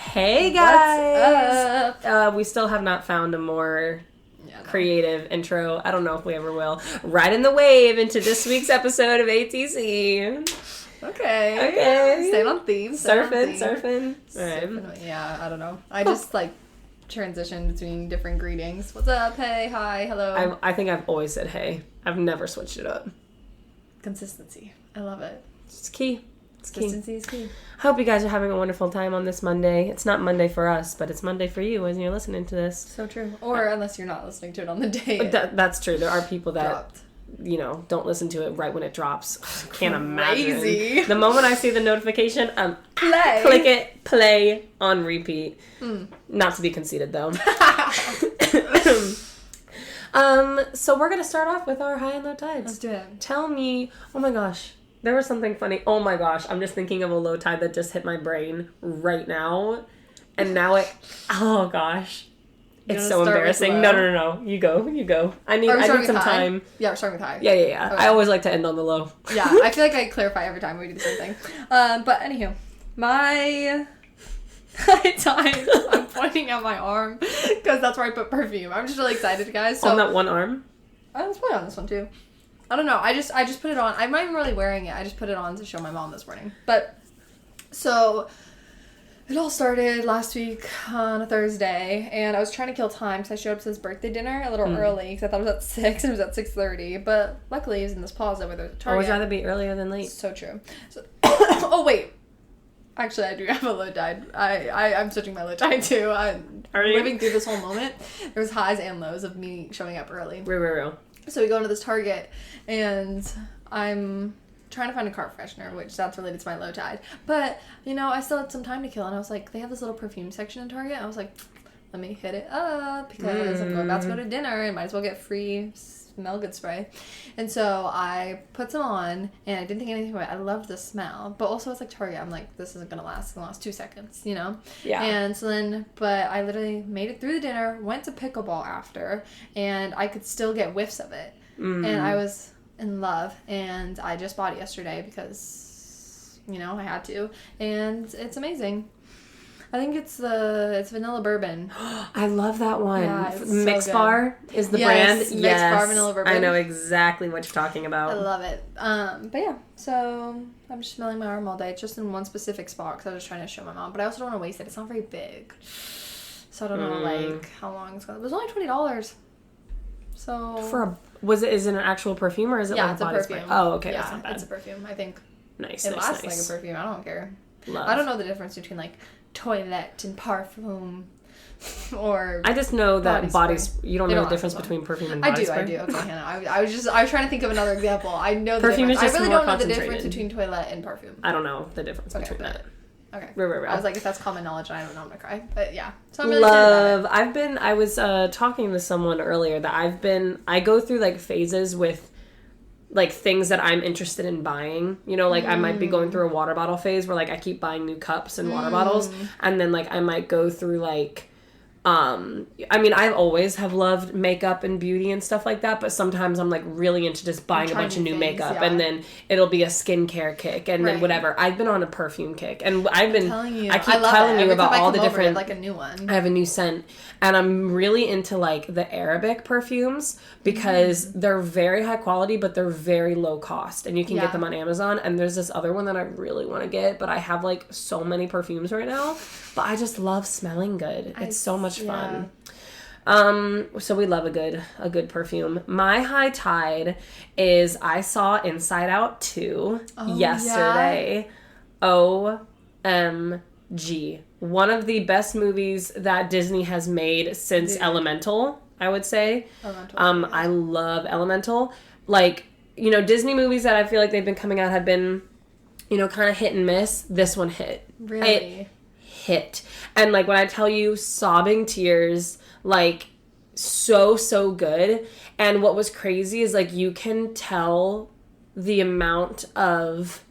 Hey guys! What's up? We still have not found a more creative intro. I don't know if we ever will. Riding the wave into this week's episode of ATC. Okay. Staying on theme. Surfing. Right. Yeah, I don't know. I just transition between different greetings. What's up? Hey, hi, hello. I think I've always said hey. I've never switched it up. Consistency. I love it. It's key. Consistency is key. I hope you guys are having a wonderful time on this Monday. It's not Monday for us, but it's Monday for you as you're listening to this. So true. Or unless you're not listening to it on the day. That's true. There are people that dropped. Don't listen to it right when it drops. Can't imagine. Crazy. The moment I see the notification, Play. Click it, play, on repeat. Not to be conceited, though. So we're going to start off with our high and low tides. Let's do it. Tell me, oh my gosh, there was something funny. Oh my gosh, I'm just thinking of a low tide that just hit my brain right now. And now oh gosh. It's so embarrassing. No. You go. I need some time. Yeah, we're starting with high. Yeah. Okay. I always like to end on the low. Yeah, I feel like I clarify every time we do the same thing. But anywho, my high tide, I'm pointing at my arm because that's where I put perfume. I'm just really excited, guys. So, on that one arm? I was putting on this one too. I don't know. I just put it on. I'm not even really wearing it. I just put it on to show my mom this morning. But so it all started last week on a Thursday, and I was trying to kill time because I showed up to this birthday dinner a little early because I thought it was at 6 and it was at 6:30. But luckily, it was in this plaza where there's a Target. Always rather be earlier than late. So true. So, oh wait, actually, I do have a low tide. I'm switching my low tide too. Are you? Living through this whole moment, there's highs and lows of me showing up early. Real. So we go into this Target, and I'm trying to find a car freshener, which that's related to my low tide. But, I still had some time to kill, and I was like, they have this little perfume section in Target. I was like, let me hit it up, because I'm about to go to dinner, and might as well get free smell good spray. And so I put some on, and I didn't think anything about it. I loved the smell, but also it's like Target. I'm like, this isn't gonna last. It's gonna last 2 seconds, Yeah. And so then, but I literally made it through the dinner, went to pickleball after, and I could still get whiffs of it. And I was in love, and I just bought it yesterday because, I had to, and it's amazing. I think it's vanilla bourbon. I love that one. Yeah, it's Mix so Bar is the brand. Mix Bar vanilla bourbon. I know exactly what you're talking about. I love it. But yeah, so I'm just smelling my arm all day. It's just in one specific spot because I was just trying to show my mom. But I also don't want to waste it. It's not very big, so I don't know how long it's gonna. It was only $20. So is it an actual perfume or is it like it's a body perfume? spray? Oh, okay, yeah, that's not bad. It's a perfume. I think. Nice. It lasts like a perfume. I don't care. Love. I don't know the difference between like toilette and parfum, or I just know that you don't know the have difference one. between perfume and body spray. I do. Okay, Hannah. I was trying to think of another example. I know the perfume difference. is just I really more don't know the concentrated. difference between toilet and perfume. I don't know the difference between that. Okay. Right. I was like, if that's common knowledge, I don't know, I'm gonna cry. But yeah, so I'm really excited about it. I was talking to someone earlier that I go through like phases with like things that I'm interested in buying. I might be going through a water bottle phase where like I keep buying new cups and water bottles, and then like I might go through like I always have loved makeup and beauty and stuff like that, but sometimes I'm like really into just buying a bunch of new makeup, and then it'll be a skincare kick, and then whatever. I've been on a perfume kick, and I keep telling you about all the different, like a new one. I have a new scent, and I'm really into like the Arabic perfumes because they're very high quality, but they're very low cost, and you can get them on Amazon. And there's this other one that I really want to get, but I have like so many perfumes right now, but I just love smelling good. It's so much fun. So we love a good perfume. My high tide is I saw Inside Out 2 yesterday. Yeah. OMG. One of the best movies that Disney has made since Elemental, I would say. I love Elemental. Like, Disney movies that I feel like they've been coming out have been, kind of hit and miss. This one hit. Really? Hit. And like when I tell you sobbing tears, like so good. And what was crazy is like you can tell the amount of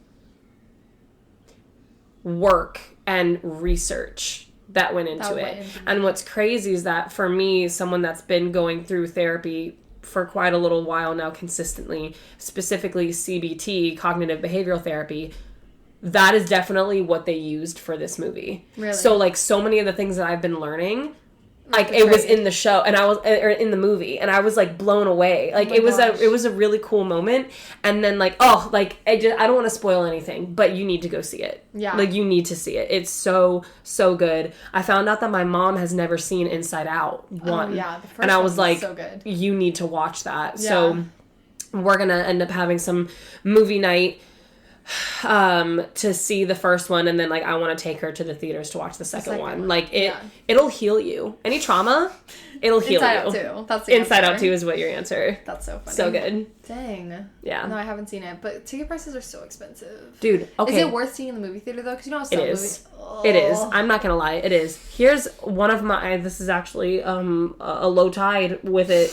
work and research that went into it. And what's crazy is that for me, someone that's been going through therapy for quite a little while now consistently, specifically CBT, cognitive behavioral therapy, that is definitely what they used for this movie. Really? So, like, so many of the things that I've been learning, like, it was in the show, and or in the movie, and I was, like, blown away. Like, it was a really cool moment, and then, like, I don't want to spoil anything, but you need to go see it. Yeah. Like, you need to see it. It's so, so good. I found out that my mom has never seen Inside Out 1. Oh, yeah. The first and I was like, so good. You need to watch that. Yeah. So, we're gonna end up having some movie night to see the first one, and then like I want to take her to the theaters to watch the second one. Like it'll heal you. Any trauma, it'll heal Inside you. Out 2. That's the Inside answer. Out 2 is what your answer. That's so funny. So good. Dang. Yeah. No, I haven't seen it, but ticket prices are so expensive. Dude, okay. Is it worth seeing in the movie theater though? Because you know how some movies. Oh. It is. I'm not gonna lie. It is. Here's one of my. This is actually a low tide with it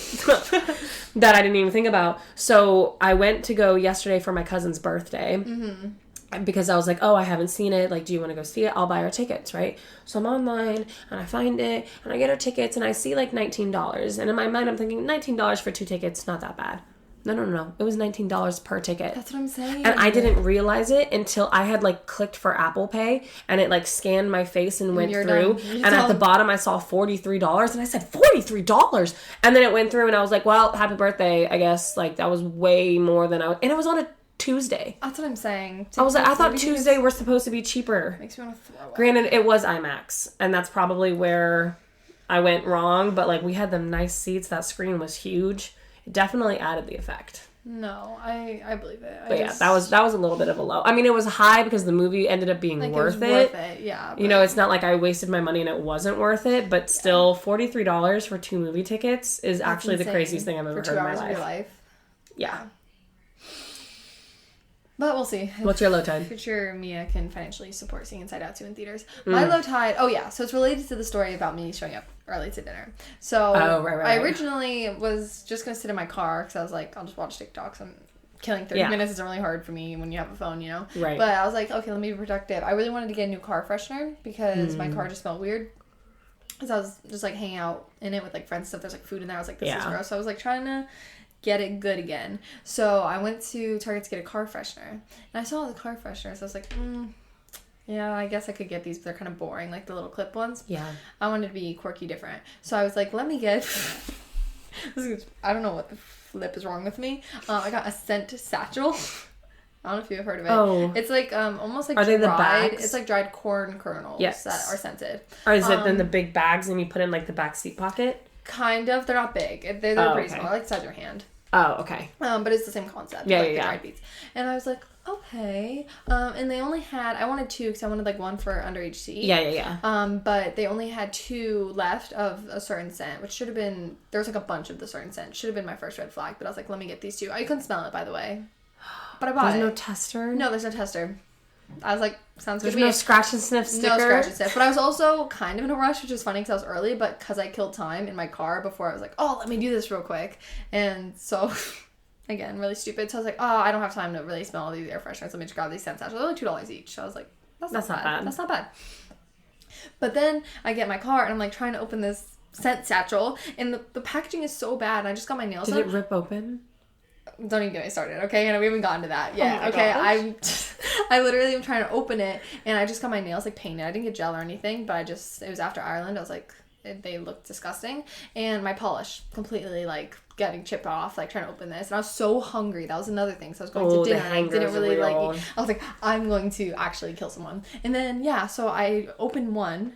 that I didn't even think about. So I went to go yesterday for my cousin's birthday. Mm-hmm. Because I was like, oh, I haven't seen it. Like, do you want to go see it? I'll buy her tickets, right? So I'm online, and I find it, and I get her tickets, and I see, like, $19. And in my mind, I'm thinking, $19 for 2 tickets, not that bad. No. It was $19 per ticket. That's what I'm saying. And I didn't realize it until I had, like, clicked for Apple Pay, and it, like, scanned my face and went through. And at the bottom, I saw $43, and I said, $43? And then it went through, and I was like, well, happy birthday, I guess. Like, that was way more than and it was on a Tuesday. That's what I'm saying. I was like, I thought Tuesday were supposed to be cheaper. Makes me want to throw up. Granted, it was IMAX, and that's probably where I went wrong, but like we had them nice seats. That screen was huge. It definitely added the effect. No, I believe it. But yeah, that was a little bit of a low. I mean, it was high because the movie ended up being worth it. Yeah. You know, it's not like I wasted my money and it wasn't worth it, but still, $43 for 2 movie tickets is actually the craziest thing I've ever heard in my life. For 2 hours of your life. Yeah. But we'll see. What's your low tide? Future Mia can financially support seeing Inside Out 2 in theaters. My low tide, so it's related to the story about me showing up early to dinner. So I originally was just going to sit in my car because I was like, I'll just watch TikToks. I'm killing 30 minutes isn't really hard for me when you have a phone, you know? Right. But I was like, okay, let me be productive. I really wanted to get a new car freshener because my car just smelled weird. So I was just like hanging out in it with like friends and stuff. There's like food in there. I was like, this is gross. So I was like trying to get it good again. So I went to Target to get a car freshener. And I saw the car freshener. So I was like, yeah, I guess I could get these, but they're kind of boring, like the little clip ones. Yeah. I wanted to be quirky different. So I was like, let me get... I don't know what the flip is wrong with me. I got a scent satchel. I don't know if you've heard of it. Oh. It's like almost like they the bags? It's like dried corn kernels that are scented. Or is it then the big bags and you put in like the back seat pocket? Kind of. They're not big. They're pretty small. Like the size of your hand. Oh, okay. But it's the same concept. Yeah, like the dried beets. And I was like, okay. And they only had, I wanted 2 because I wanted like 1 for underage seat. Yeah. But they only had 2 left of a certain scent, which should have been, there was like a bunch of the certain scent. Should have been my first red flag, but I was like, let me get these 2. I couldn't smell it, by the way. But I bought There's it. no tester? No, there's no tester. I was like, sounds good to me. There's no scratch and sniff sticker? No scratch and sniff. But I was also kind of in a rush, which is funny because I was early, but because I killed time in my car before I was like, oh, let me do this real quick. And so, again, really stupid. So I was like, oh, I don't have time to really smell all these air fresheners. Let me just grab these scent satchels. They're only $2 each. So I was like, that's not bad. That's not bad. But then I get my car and I'm like trying to open this scent satchel and the packaging is so bad. And I just got my nails done. Did it rip open? Don't even get me started, okay? And we haven't gotten to that yet. Oh okay, I literally am trying to open it, and I just got my nails like painted. I didn't get gel or anything, but it was after Ireland. I was like, they looked disgusting, and my polish completely like getting chipped off, like trying to open this, and I was so hungry. That was another thing. So I was going to dinner, and I didn't really like. I was like, I'm going to actually kill someone, and then so I opened one.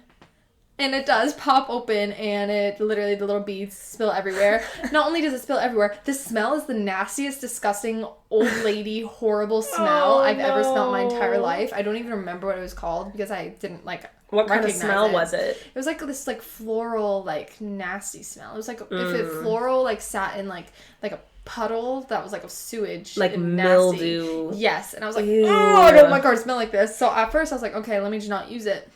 And it does pop open, and it literally, the little beads spill everywhere. Not only does it spill everywhere, the smell is the nastiest, disgusting, old lady, horrible smell I've ever smelled in my entire life. I don't even remember what it was called because I didn't, What kind of smell was it? It was like this, floral, nasty smell. It was like, if it floral, sat in, like a puddle that was, of sewage. Like mildew. Nasty. Yes. And I was like, oh, I don't want my car to smell like this. So at first I was like, okay, let me just not use it.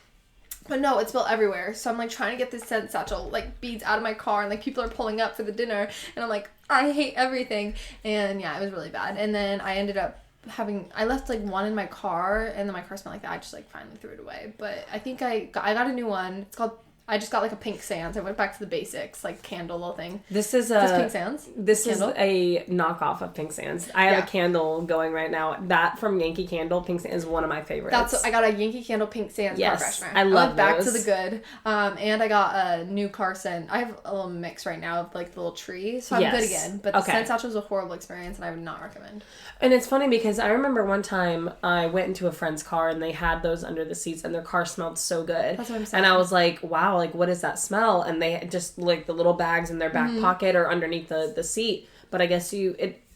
But no, it spilled everywhere. So I'm trying to get this scent satchel beads out of my car, and people are pulling up for the dinner, and I'm like, I hate everything. And yeah, it was really bad. And then I ended up I left one in my car, and then my car smelled like that. I just finally threw it away. But I think I got a new one. It's called I just got like a Pink Sands. I went back to the basics, like candle little thing. This is Pink Sands? This Candle? is a knockoff of Pink Sands. I have a candle going right now. That from Yankee Candle, Pink Sands is one of my favorites. I got a Yankee Candle Pink Sands car freshener. I love went back those. to the good. And I got a new car scent. I have a little mix right now of like the little tree, so I'm good again. But the scent pouch was a horrible experience, and I would not recommend. And it's funny because I remember one time I went into a friend's car and they had those under the seats and their car smelled so good. That's what I'm saying. And I was like, wow, like what is that smell? And they had just like the little bags in their back pocket or underneath the seat. But I guess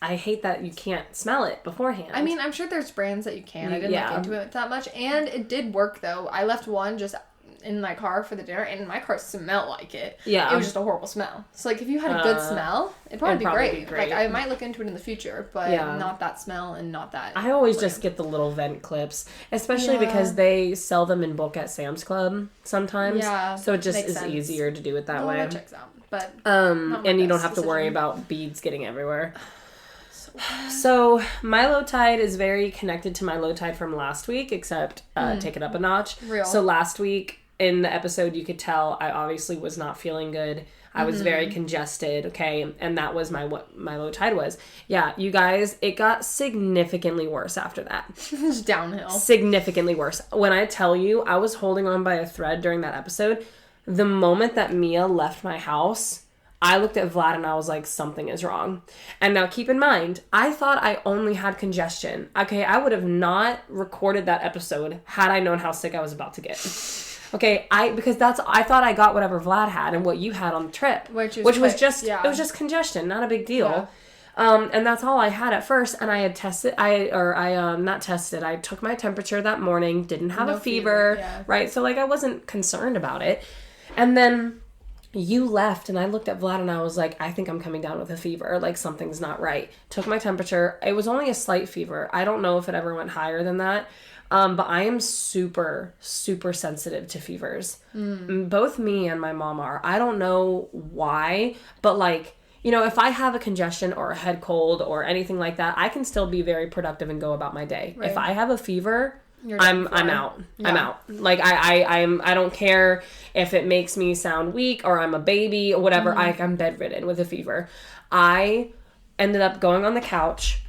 I hate that you can't smell it beforehand. I mean, I'm sure there's brands that you can. I didn't look into it that much. And it did work though. I left one just in my car for the dinner, and my car smelled like it. Yeah. It was just a horrible smell. So, like, if you had a good smell, it'd probably be great. Like, I might look into it in the future, but not that smell and not that. I always just get the little vent clips, especially because they sell them in bulk at Sam's Club sometimes. Yeah. So it just is easier to do it that way. That checks out. But, and you don't have to worry about beads getting everywhere. So my low tide is very connected to my low tide from last week, except take it up a notch. Real. So last week in the episode, you could tell I obviously was not feeling good. I was very congested, okay? And that was what my low tide was. Yeah, you guys, it got significantly worse after that. It's downhill. Significantly worse. When I tell you, I was holding on by a thread during that episode. The moment that Mia left my house, I looked at Vlad and I was like, something is wrong. And now keep in mind, I thought I only had congestion. Okay, I would have not recorded that episode had I known how sick I was about to get. Okay, I thought I got whatever Vlad had and what you had on the trip, which was just it was just congestion, not a big deal. Yeah. And that's all I had at first. And I had tested, not tested. I took my temperature that morning, didn't have a fever, right? So like I wasn't concerned about it. And then you left and I looked at Vlad and I was like, I think I'm coming down with a fever. Like something's not right. Took my temperature. It was only a slight fever. I don't know if it ever went higher than that. But I am super, super sensitive to fevers. Both me and my mom are. I don't know why, but like, you know, if I have a congestion or a head cold or anything like that, I can still be very productive and go about my day. Right. If I have a fever, I'm out. Yeah. I'm out. Like I don't care if it makes me sound weak or I'm a baby or whatever. I'm bedridden with a fever. I ended up going on the couch.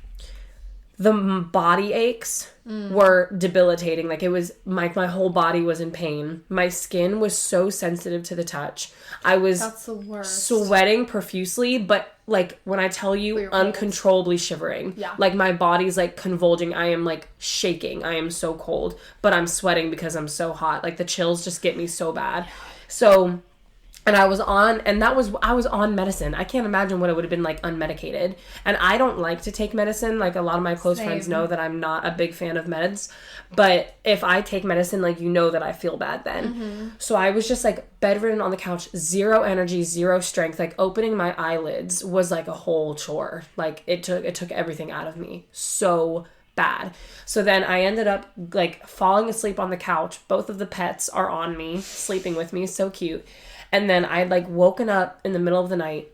The body aches were debilitating. Like it was my whole body was in pain. My skin was so sensitive to the touch. I was That's the worst. Sweating profusely, but like when I tell you uncontrollably shivering. Yeah. Like my body's like convulsing. I am like shaking. I am so cold, but I'm sweating because I'm so hot. Like the chills just get me so bad. So and I was on medicine. I can't imagine what it would have been like unmedicated. And I don't like to take medicine. Like a lot of my close friends know that I'm not a big fan of meds. But if I take medicine, like you know that I feel bad then. So I was just like bedridden on the couch, zero energy, zero strength. Like opening my eyelids was like a whole chore. Like it took everything out of me. So bad. So then I ended up like falling asleep on the couch. Both of the pets are on me, sleeping with me. So cute. And then I had like woken up in the middle of the night,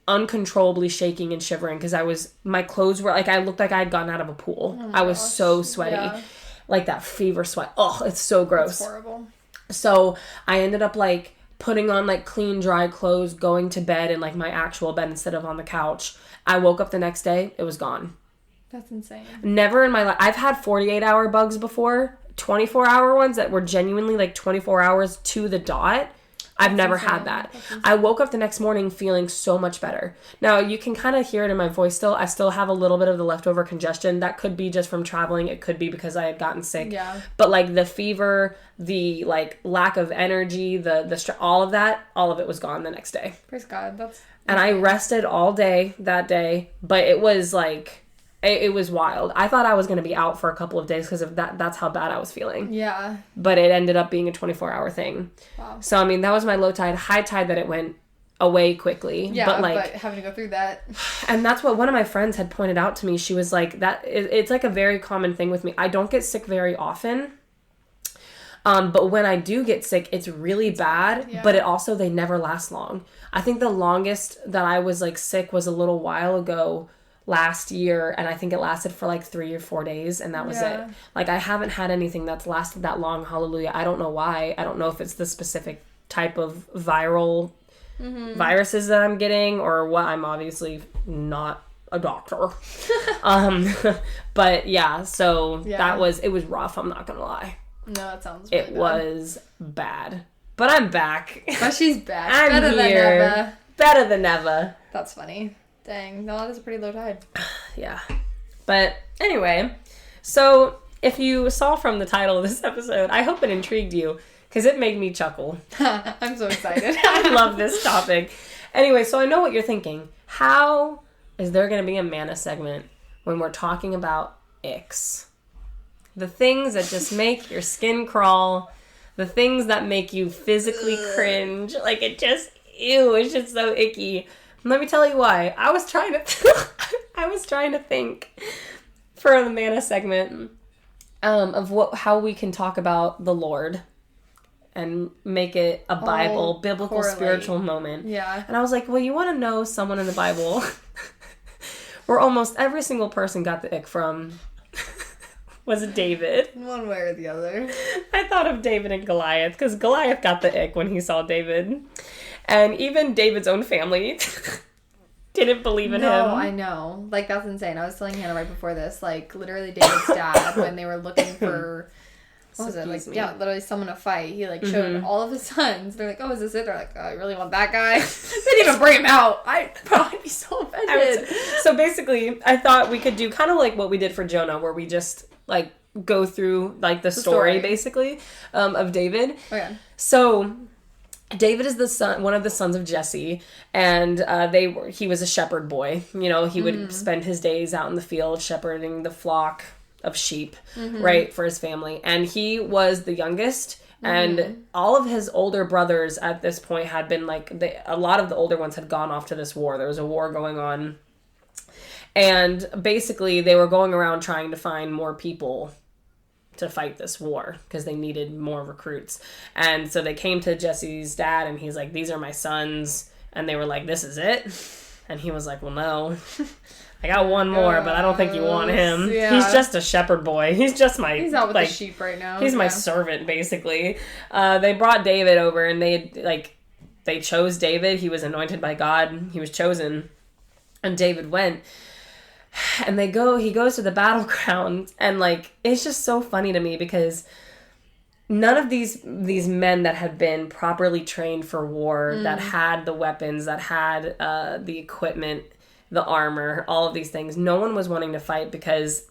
uncontrollably shaking and shivering because my clothes were like, I looked like I had gotten out of a pool. I was so sweaty, like that fever sweat. Oh, it's so gross. It's horrible. So I ended up like putting on like clean, dry clothes, going to bed in like my actual bed instead of on the couch. I woke up the next day. It was gone. That's insane. Never in my life. I've had 48-hour bugs before, 24-hour ones that were genuinely like 24 hours to the dot. I've never had that. I woke up the next morning feeling so much better. Now, you can kind of hear it in my voice still. I still have a little bit of the leftover congestion. That could be just from traveling. It could be because I had gotten sick. Yeah. But, like, the fever, the, like, lack of energy, all of it was gone the next day. Praise God. And I rested all day that day. But it was, like... It was wild. I thought I was going to be out for a couple of days because of that. That's how bad I was feeling. Yeah. But it ended up being a 24-hour thing. Wow. So, I mean, that was my low tide. High tide that it went away quickly. Yeah, but having to go through that. And that's what one of my friends had pointed out to me. She was like, it's like a very common thing with me. I don't get sick very often. But when I do get sick, it's really bad. But they never last long. I think the longest that I was like sick was a little while ago last year, and I think it lasted for like 3 or 4 days, and that was it. Like I haven't had anything that's lasted that long. Hallelujah. I don't know why. I don't know if it's the specific type of viral viruses that I'm getting, or what. I'm obviously not a doctor. But yeah, so it was rough, I'm not gonna lie. No, that sounds really bad. Was bad. But I'm back. But she's back. I'm Better here. than ever. Better than ever. That's funny. Dang. No, that is a pretty low tide. Yeah. But anyway, so if you saw from the title of this episode, I hope it intrigued you, because it made me chuckle. I'm so excited. I love this topic. Anyway, so I know what you're thinking. How is there going to be a Mana segment when we're talking about icks? The things that just make your skin crawl. The things that make you physically cringe. Like, it's just so icky. Let me tell you why. I was trying to think for the Mana segment of how we can talk about the Lord and make it a biblical, spiritual moment. Yeah. And I was like, well, you want to know someone in the Bible where almost every single person got the ick from was David. One way or the other. I thought of David and Goliath, because Goliath got the ick when he saw David. And even David's own family didn't believe in him. No, I know. Like, that's insane. I was telling Hannah right before this, like, literally David's dad, when they were looking for, what was it? Like, yeah, literally someone to fight. He, like, showed all of his sons. They're like, oh, is this it? They're like, oh, I really want that guy. They didn't even bring him out. I'd probably be so offended. So basically, I thought we could do kind of like what we did for Jonah, where we just, like, go through, like, the story, basically, of David. Okay. So David is one of the sons of Jesse, and he was a shepherd boy. You know, he would spend his days out in the field shepherding the flock of sheep, right, for his family. And he was the youngest, and all of his older brothers at this point had been, like, a lot of the older ones had gone off to this war. There was a war going on. And basically, they were going around trying to find more people to fight this war, because they needed more recruits. And so they came to Jesse's dad, and he's like, these are my sons. And they were like, this is it? And he was like, well, no. I got one more, but I don't think you want him. Yeah. He's just a shepherd boy. He's out with the sheep right now. He's my servant, basically. They brought David over, and they chose David. He was anointed by God. He was chosen. And David went. And he goes to the battleground, and, like, it's just so funny to me, because none of these men that had been properly trained for war, that had the weapons, that had the equipment, the armor, all of these things, no one was wanting to fight, because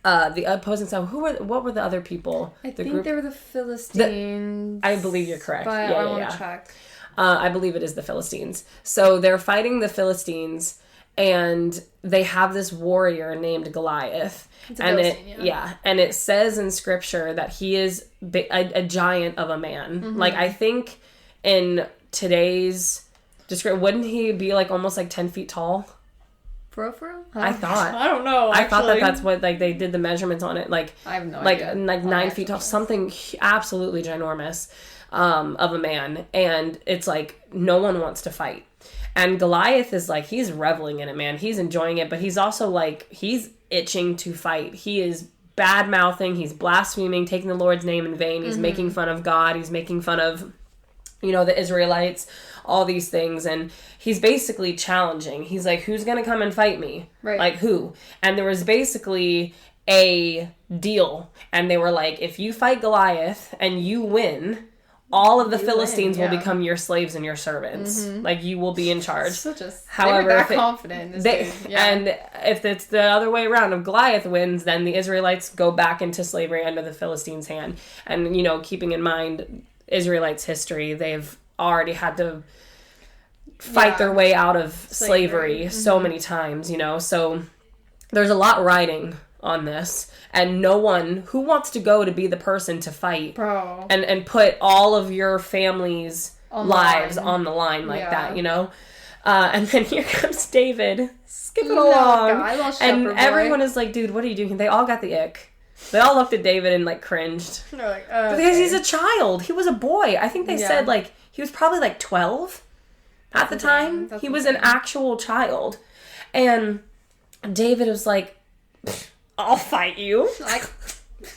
the opposing side, what were the other people? I think they were the Philistines. I believe you're correct. But I want to check. I believe it is the Philistines. So they're fighting the Philistines, and they have this warrior named Goliath. It's a Philistine, and it says in scripture that he is a giant of a man. Like, I think in today's description, wouldn't he be, like, almost like 10 feet tall? For real? I thought. I don't know. I thought that's what, like, they did the measurements on it. Like, I have no idea. Like 9 feet tall, something absolutely ginormous of a man. And it's like, no one wants to fight. And Goliath is like, he's reveling in it, man. He's enjoying it, but he's also like, he's itching to fight. He is bad-mouthing, he's blaspheming, taking the Lord's name in vain. He's making fun of God. He's making fun of, the Israelites, all these things. And he's basically challenging. He's like, who's going to come and fight me? Right. Like, who? And there was basically a deal. And they were like, if you fight Goliath and you win, all of the Philistines will become your slaves and your servants. Like, you will be in charge. However, they're confident in this dude. Yeah. And if it's the other way around, if Goliath wins, then the Israelites go back into slavery under the Philistines' hand. And, keeping in mind Israelites' history, they've already had to fight their way out of slavery so many times, So there's a lot riding on this, and no one who wants to go to be the person to fight and put all of your family's lives on the line like that, and then here comes David skipping along, and everyone is like, dude, what are you doing? They all got the ick. They all looked at David and, like, cringed. They're like, okay. Because he's a child. He was a boy. I think they said, like, he was probably, like, 12 at the time. He was an actual child. And David was like, I'll fight you. Like,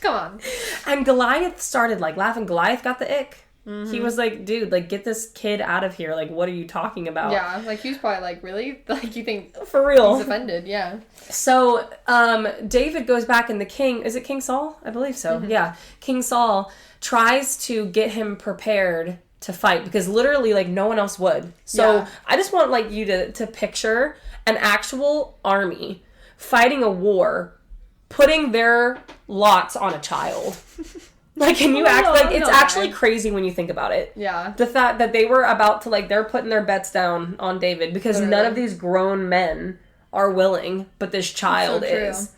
come on. And Goliath started, like, laughing. Goliath got the ick. He was like, dude, like, get this kid out of here. Like, what are you talking about? Yeah, like, he was probably like, really? Like, you think for real? He's offended, yeah. So, David goes back and the king, is it King Saul? I believe so. Yeah. King Saul tries to get him prepared to fight because literally, like, no one else would. So, I just want, like, you to picture an actual army fighting a war, putting their lots on a child. Like, can you act like it's actually crazy when you think about it? Yeah. The fact that they were about to, like, they're putting their bets down on David because none of these grown men are willing, but this child is.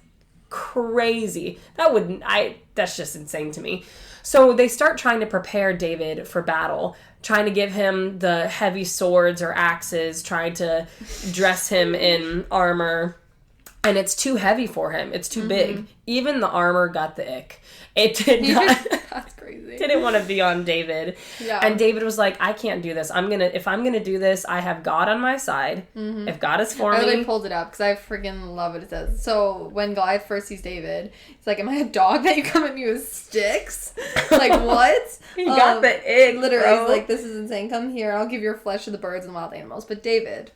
Crazy. That's just insane to me. So they start trying to prepare David for battle, trying to give him the heavy swords or axes, trying to dress him in armor. And it's too heavy for him. It's too big. Even the armor got the ick. It did not. That's crazy. Didn't want to be on David. Yeah. And David was like, I can't do this. If I'm gonna do this, I have God on my side. If God is for me. I really pulled it up because I freaking love what it says. So when Goliath first sees David, he's like, am I a dog that you come at me with sticks? Like, what? He got the ick, literally, bro. He's like, this is insane. Come here. I'll give your flesh to the birds and wild animals. But David,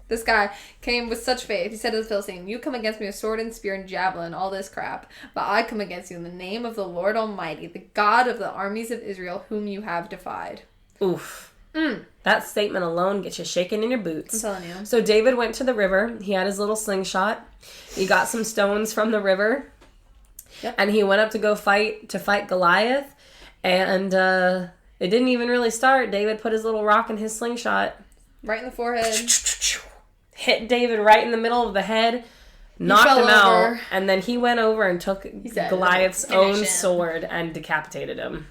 this guy came with such faith. He said to the Philistine, you come against me with sword and spear and javelin, all this crap. But I come against you in the name of the Lord Almighty, the God of the armies of Israel, whom you have defied. Oof. That statement alone gets you shaking in your boots. I'm telling you. So David went to the river. He had his little slingshot. He got some stones from the river. Yep. And he went up to go fight Goliath. And it didn't even really start. David put his little rock in his slingshot. Right in the forehead. Hit David right in the middle of the head, knocked him out, and then he went over and took Goliath's own sword and decapitated him.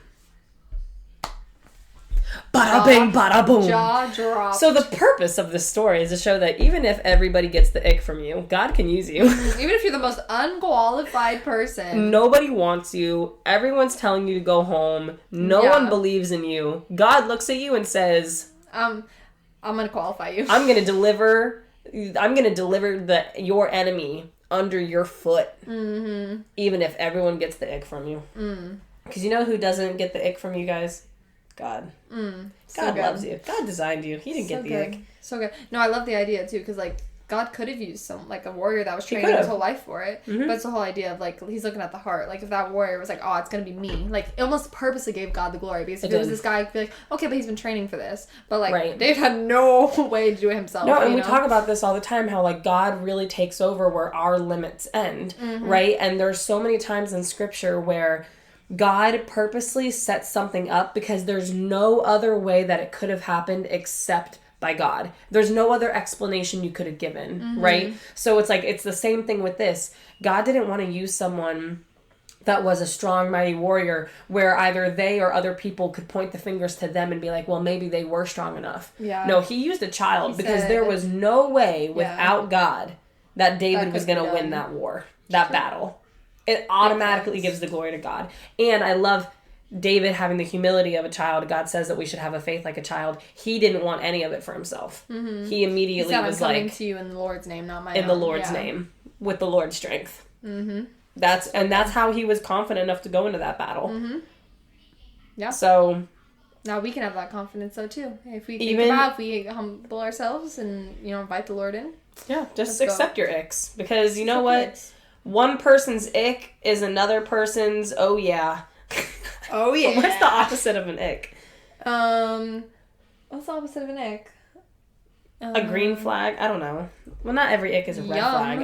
Bada bing, bada boom. Jaw dropped. So the purpose of this story is to show that even if everybody gets the ick from you, God can use you. Even if you're the most unqualified person. Nobody wants you. Everyone's telling you to go home. No one believes in you. God looks at you and says, I'm going to qualify you. I'm going to deliver your enemy under your foot. Mm-hmm. Even if everyone gets the ick from you. Because you know who doesn't get the ick from you guys? God. God loves you. God designed you. He didn't get the ick. So good. No, I love the idea too, because like God could have used a warrior that was training his whole life for it. Mm-hmm. But it's the whole idea of like he's looking at the heart. Like if that warrior was like, oh, it's gonna be me. Like it almost purposely gave God the glory, because if it was this guy, I'd be like, okay, but he's been training for this. But like David had no way to do it himself. No, and we talk about this all the time, how like God really takes over where our limits end, right? And there's so many times in Scripture where God purposely sets something up because there's no other way that it could have happened except by God. There's no other explanation you could have given, right? So it's the same thing with this. God didn't want to use someone that was a strong, mighty warrior where either they or other people could point the fingers to them and be like, well, maybe they were strong enough. Yeah. No, he used a child because there was no way without God that David was going to win that war, that battle. It automatically gives the glory to God. And I love David having the humility of a child. God says that we should have a faith like a child. He didn't want any of it for himself. He immediately was like, I'm coming to you in the Lord's name, not my own. In the Lord's name, with the Lord's strength. That's how he was confident enough to go into that battle. Yeah. So now we can have that confidence though too. If we if we humble ourselves and invite the Lord in. Yeah, just accept your icks, because you know what? One person's ick is another person's oh yeah. Oh yeah. What's the opposite of an ick? What's the opposite of an ick? A green flag? I don't know. Well, not every ick is a red flag.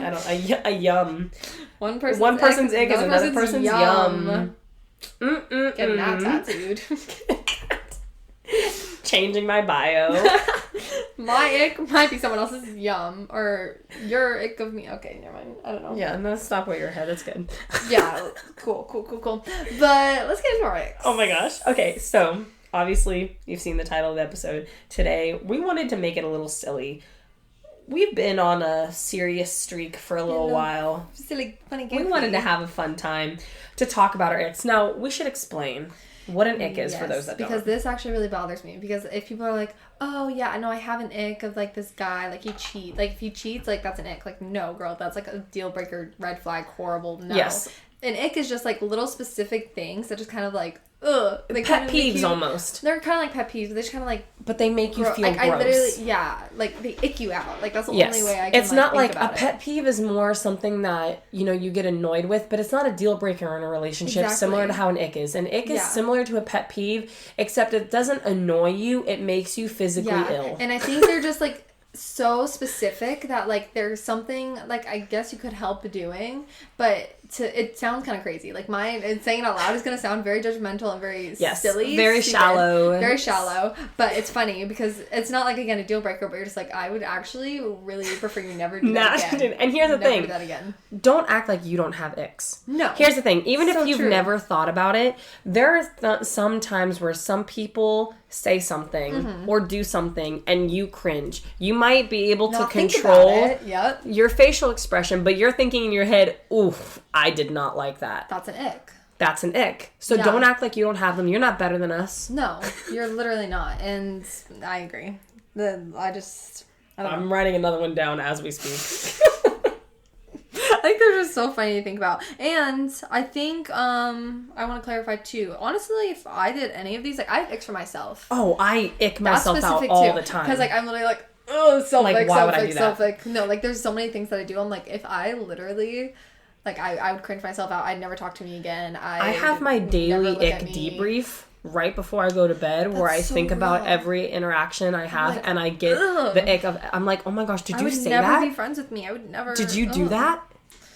A yum. One person's ick is another person's yum. Getting that tattooed. Changing my bio. My ick might be someone else's yum, or your ick of me. Okay, never mind. I don't know. Yeah, no, stop with your head. That's good. Yeah, cool. But let's get into our icks. Oh my gosh. Okay, so obviously you've seen the title of the episode. Today, we wanted to make it a little silly. We've been on a serious streak for a little while. Silly, funny game. We wanted to have a fun time to talk about our icks. Now, we should explain what an ick is for those that don't. Because this actually really bothers me. Because if people are like, oh yeah, I know I have an ick of like this guy, like he cheats. Like if he cheats, like that's an ick. Like no, girl, that's like a deal breaker, red flag, horrible. No. Yes. An ick is just like little specific things that just kind of like, ugh. They pet peeves almost. They're kind of like pet peeves. They just kind of like. But they make you feel like, gross. I literally, like they ick you out. Like that's the only way I can. It's not think like about a pet peeve is more something that you get annoyed with, but it's not a deal breaker in a relationship. Similar to how an ick is. An ick is similar to a pet peeve, except it doesn't annoy you. It makes you physically ill. And I think they're just like so specific that like there's something like I guess you could help doing, but it sounds kind of crazy. Like mine, and saying it out loud is going to sound very judgmental and very silly. Very stupid, shallow. Very shallow. But it's funny because it's not like, again, a deal breaker, but you're just like, I would actually really prefer you never do that again. And here's the thing. Do that again. Don't act like you don't have icks. No. Here's the thing. Even if you've never thought about it, there are some times where some people say something or do something and you cringe. You might be able to control your facial expression, but you're thinking in your head, oof, I did not like that. That's an ick. That's an ick. So don't act like you don't have them. You're not better than us. No, you're literally not. And I agree. I'm writing another one down as we speak. I think they're just so funny to think about. And I think I want to clarify too. Honestly, if I did any of these, like I have icks for myself. Oh, I ick myself out all the time. Because like I'm literally like, oh, self-ick, why would I do that? self-ick. No, like there's so many things that I do. I'm like, if I literally, like I would cringe myself out. I'd never talk to me again. I have my daily ick debrief right before I go to bed where I think about every interaction I have and I get the ick of, I'm like, oh my gosh, did you say that? I would never be friends with me. I would never. Did you do that?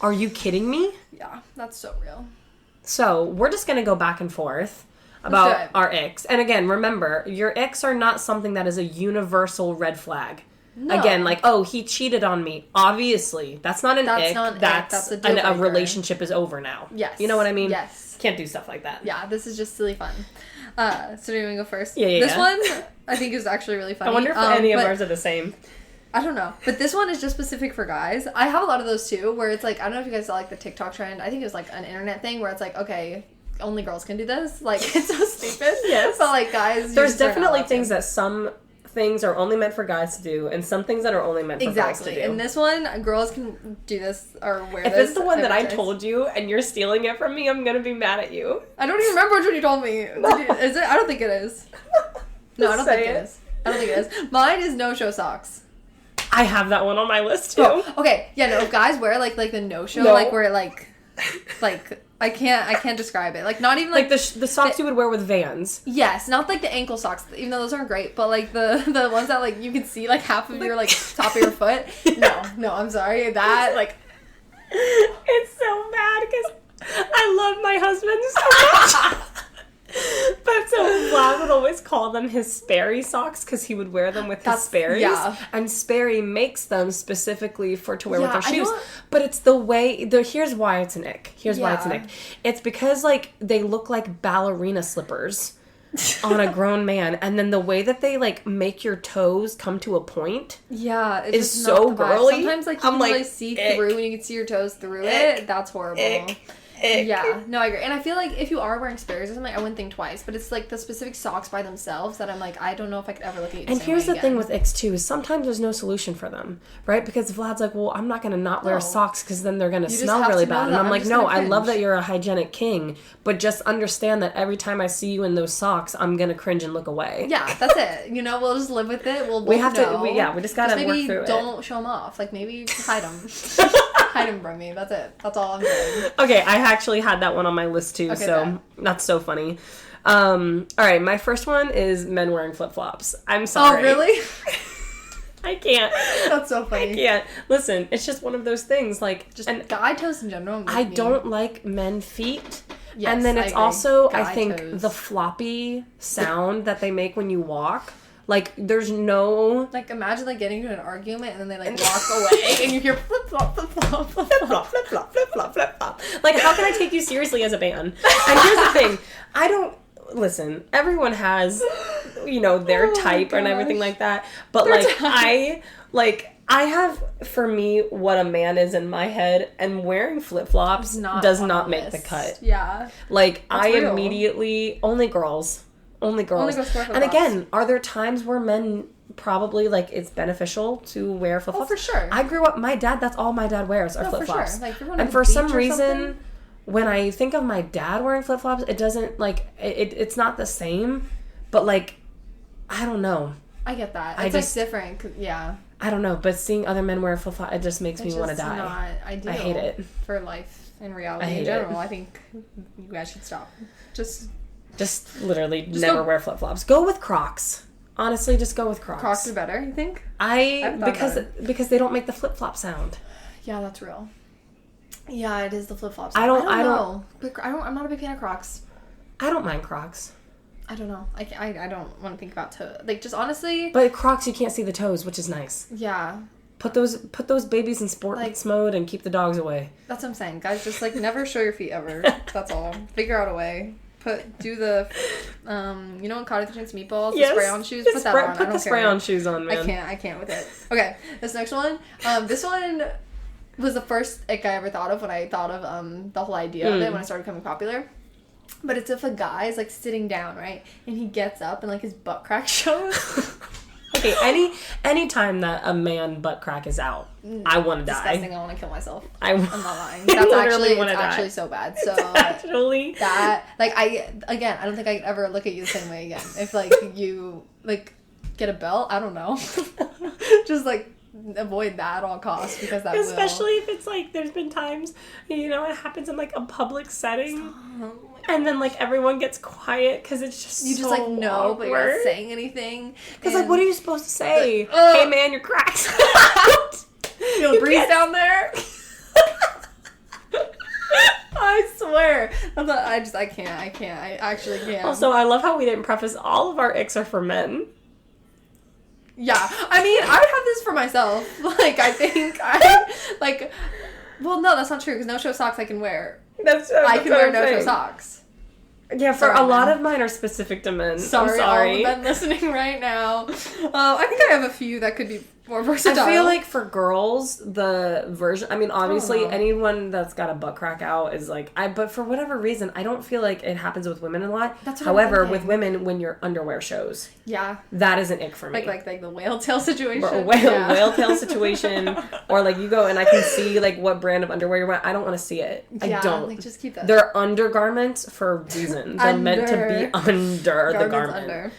Are you kidding me? Yeah, that's so real. So we're just going to go back and forth about our icks. And again, remember, your icks are not something that is a universal red flag. No. Again, like, oh, he cheated on me. Obviously, that's not an ick. That's a relationship is over now. Yes. You know what I mean? Yes. Can't do stuff like that. Yeah, this is just silly fun. So do you want to go first? Yeah. This one, I think, is actually really funny. I wonder if any of ours are the same. I don't know. But this one is just specific for guys. I have a lot of those too, where it's like, I don't know if you guys saw like the TikTok trend. I think it was like an internet thing where it's like, okay, only girls can do this. Like, it's so stupid. Yes. But like guys, there's definitely things that some things are only meant for guys to do and some things that are only meant for girls to do. And this one, girls can do this or wear this. If it's the one that I told you and you're stealing it from me, I'm going to be mad at you. I don't even remember which one you told me. Is it? I don't think it is. No, I don't think it is. I don't think it is. Mine is no-show socks. I have that one on my list too. Oh, okay. Yeah, no, if guys wear like the no-show, like where like I can't describe it. Like not even like the socks you would wear with Vans. Yes, not like the ankle socks, even though those aren't great, but like the ones that like you can see like half of your like top of your foot. No, I'm sorry. That like it's so bad because I love my husband so much. But so Vlad would always call them his Sperry socks because he would wear them with his Sperry's. Yeah. And Sperry makes them specifically to wear with their shoes. But it's the way, here's why it's an ick. Why it's an ick. It's because like they look like ballerina slippers on a grown man. And then the way that they like make your toes come to a point is so girly. Sometimes like you can really see through and you can see your toes through it. That's horrible. Ick. Yeah, no, I agree. And I feel like if you are wearing Sperry's or something, I wouldn't think twice. But it's like the specific socks by themselves that I'm like, I don't know if I could ever look at you. And here's the thing with icks too is sometimes there's no solution for them, right? Because Vlad's like, well, I'm not going to not wear socks because then they're going to smell really bad. And I'm like, no, I love that you're a hygienic king, but just understand that every time I see you in those socks, I'm going to cringe and look away. Yeah, that's it. You know, we'll just live with it. We just got to work through it. Don't show them off. Like maybe hide them. Hide them from me. That's it. That's all I'm doing. Okay, I actually had that one on my list too, that's so funny. All right, my first one is men wearing flip-flops. I'm sorry. Oh, really? I can't. That's so funny. I can't. Listen, it's just one of those things. Like, just guy toes in general. I don't like men feet. Yes, and then it's also, I think, the floppy sound that they make when you walk. Like, there's no... Like, imagine, like, getting into an argument and then they, like, walk away and you hear flip-flop, flip-flop, flip-flop, flip-flop, flip-flop, flip-flop. Like, how can I take you seriously as a band? And here's the thing. I don't... Listen, everyone has, their type and everything like that. But, I have, for me, what a man is in my head, and wearing flip-flops does not make the cut. Yeah. Like, I immediately... Only girls. And again, are there times where men probably, like, it's beneficial to wear flip-flops? Oh, for sure. I grew up, that's all my dad wears are flip-flops. For sure. Like, and for some reason, when I think of my dad wearing flip-flops, it doesn't, like, it's not the same, but, like, I don't know. I get that. It's like different. Yeah. I don't know, but seeing other men wear flip-flops, it just makes me want to die. It's not ideal. I hate it. For life and reality in general. I think you guys should stop. Just literally never wear flip-flops. Go with Crocs. Honestly, just go with Crocs. Crocs are better, you think? Because they don't make the flip-flop sound. Yeah, that's real. Yeah, it is the flip-flop sound. I don't know. I'm not a big fan of Crocs. I don't mind Crocs. I don't know. I don't want to think about toe. Like, just honestly. But Crocs, you can't see the toes, which is nice. Yeah. Put those babies in sports mode and keep the dogs away. That's what I'm saying, guys. Just like never show your feet ever. That's all. Figure out a way. Do the you know in Cottage Chance Meatballs, the spray-on shoes. Put that on. Put the spray-on shoes on, man. I can't with it. Okay, this next one. This one was the first ick I ever thought of when I thought of the whole idea of it when it started becoming popular. But it's if a guy is like sitting down, right, and he gets up and like his butt crack shows. Okay, any time that a man butt crack is out, I want to die. Disgusting. I want to kill myself. I'm not lying. That's actually so bad. So actually that I don't think I could ever look at you the same way again. If like you like get a belt, I don't know. Just like avoid that at all costs because that especially if it's like there's been times it happens in like a public setting. And then, like, everyone gets quiet because it's just you just, like, know, but you're not saying anything. Because, like, what are you supposed to say? Hey, man, you're cracked. Feel a breeze down there? I swear. I can't. I actually can't. Also, I love how we didn't preface all of our icks are for men. Yeah. I mean, I would have this for myself. Like, I think well, no, that's not true because no-show socks I can wear. I can wear no-show socks. Yeah, a lot of mine are specific to men. Sorry. All the men listening right now. I think I have a few that could be more versatile. I feel like for girls, the version... I mean, obviously, anyone that's got a butt crack out is like... But for whatever reason, I don't feel like it happens with women a lot. That's what However, with women, when your underwear shows... Yeah. That is an ick for me. Like the whale tail situation. Or whale tail situation. Or, like, you go and I can see, like, what brand of underwear you're wearing. I don't want to see it. Yeah, I don't. Like, just keep that. They're undergarments for a reason. They're meant to be under the garment. Under.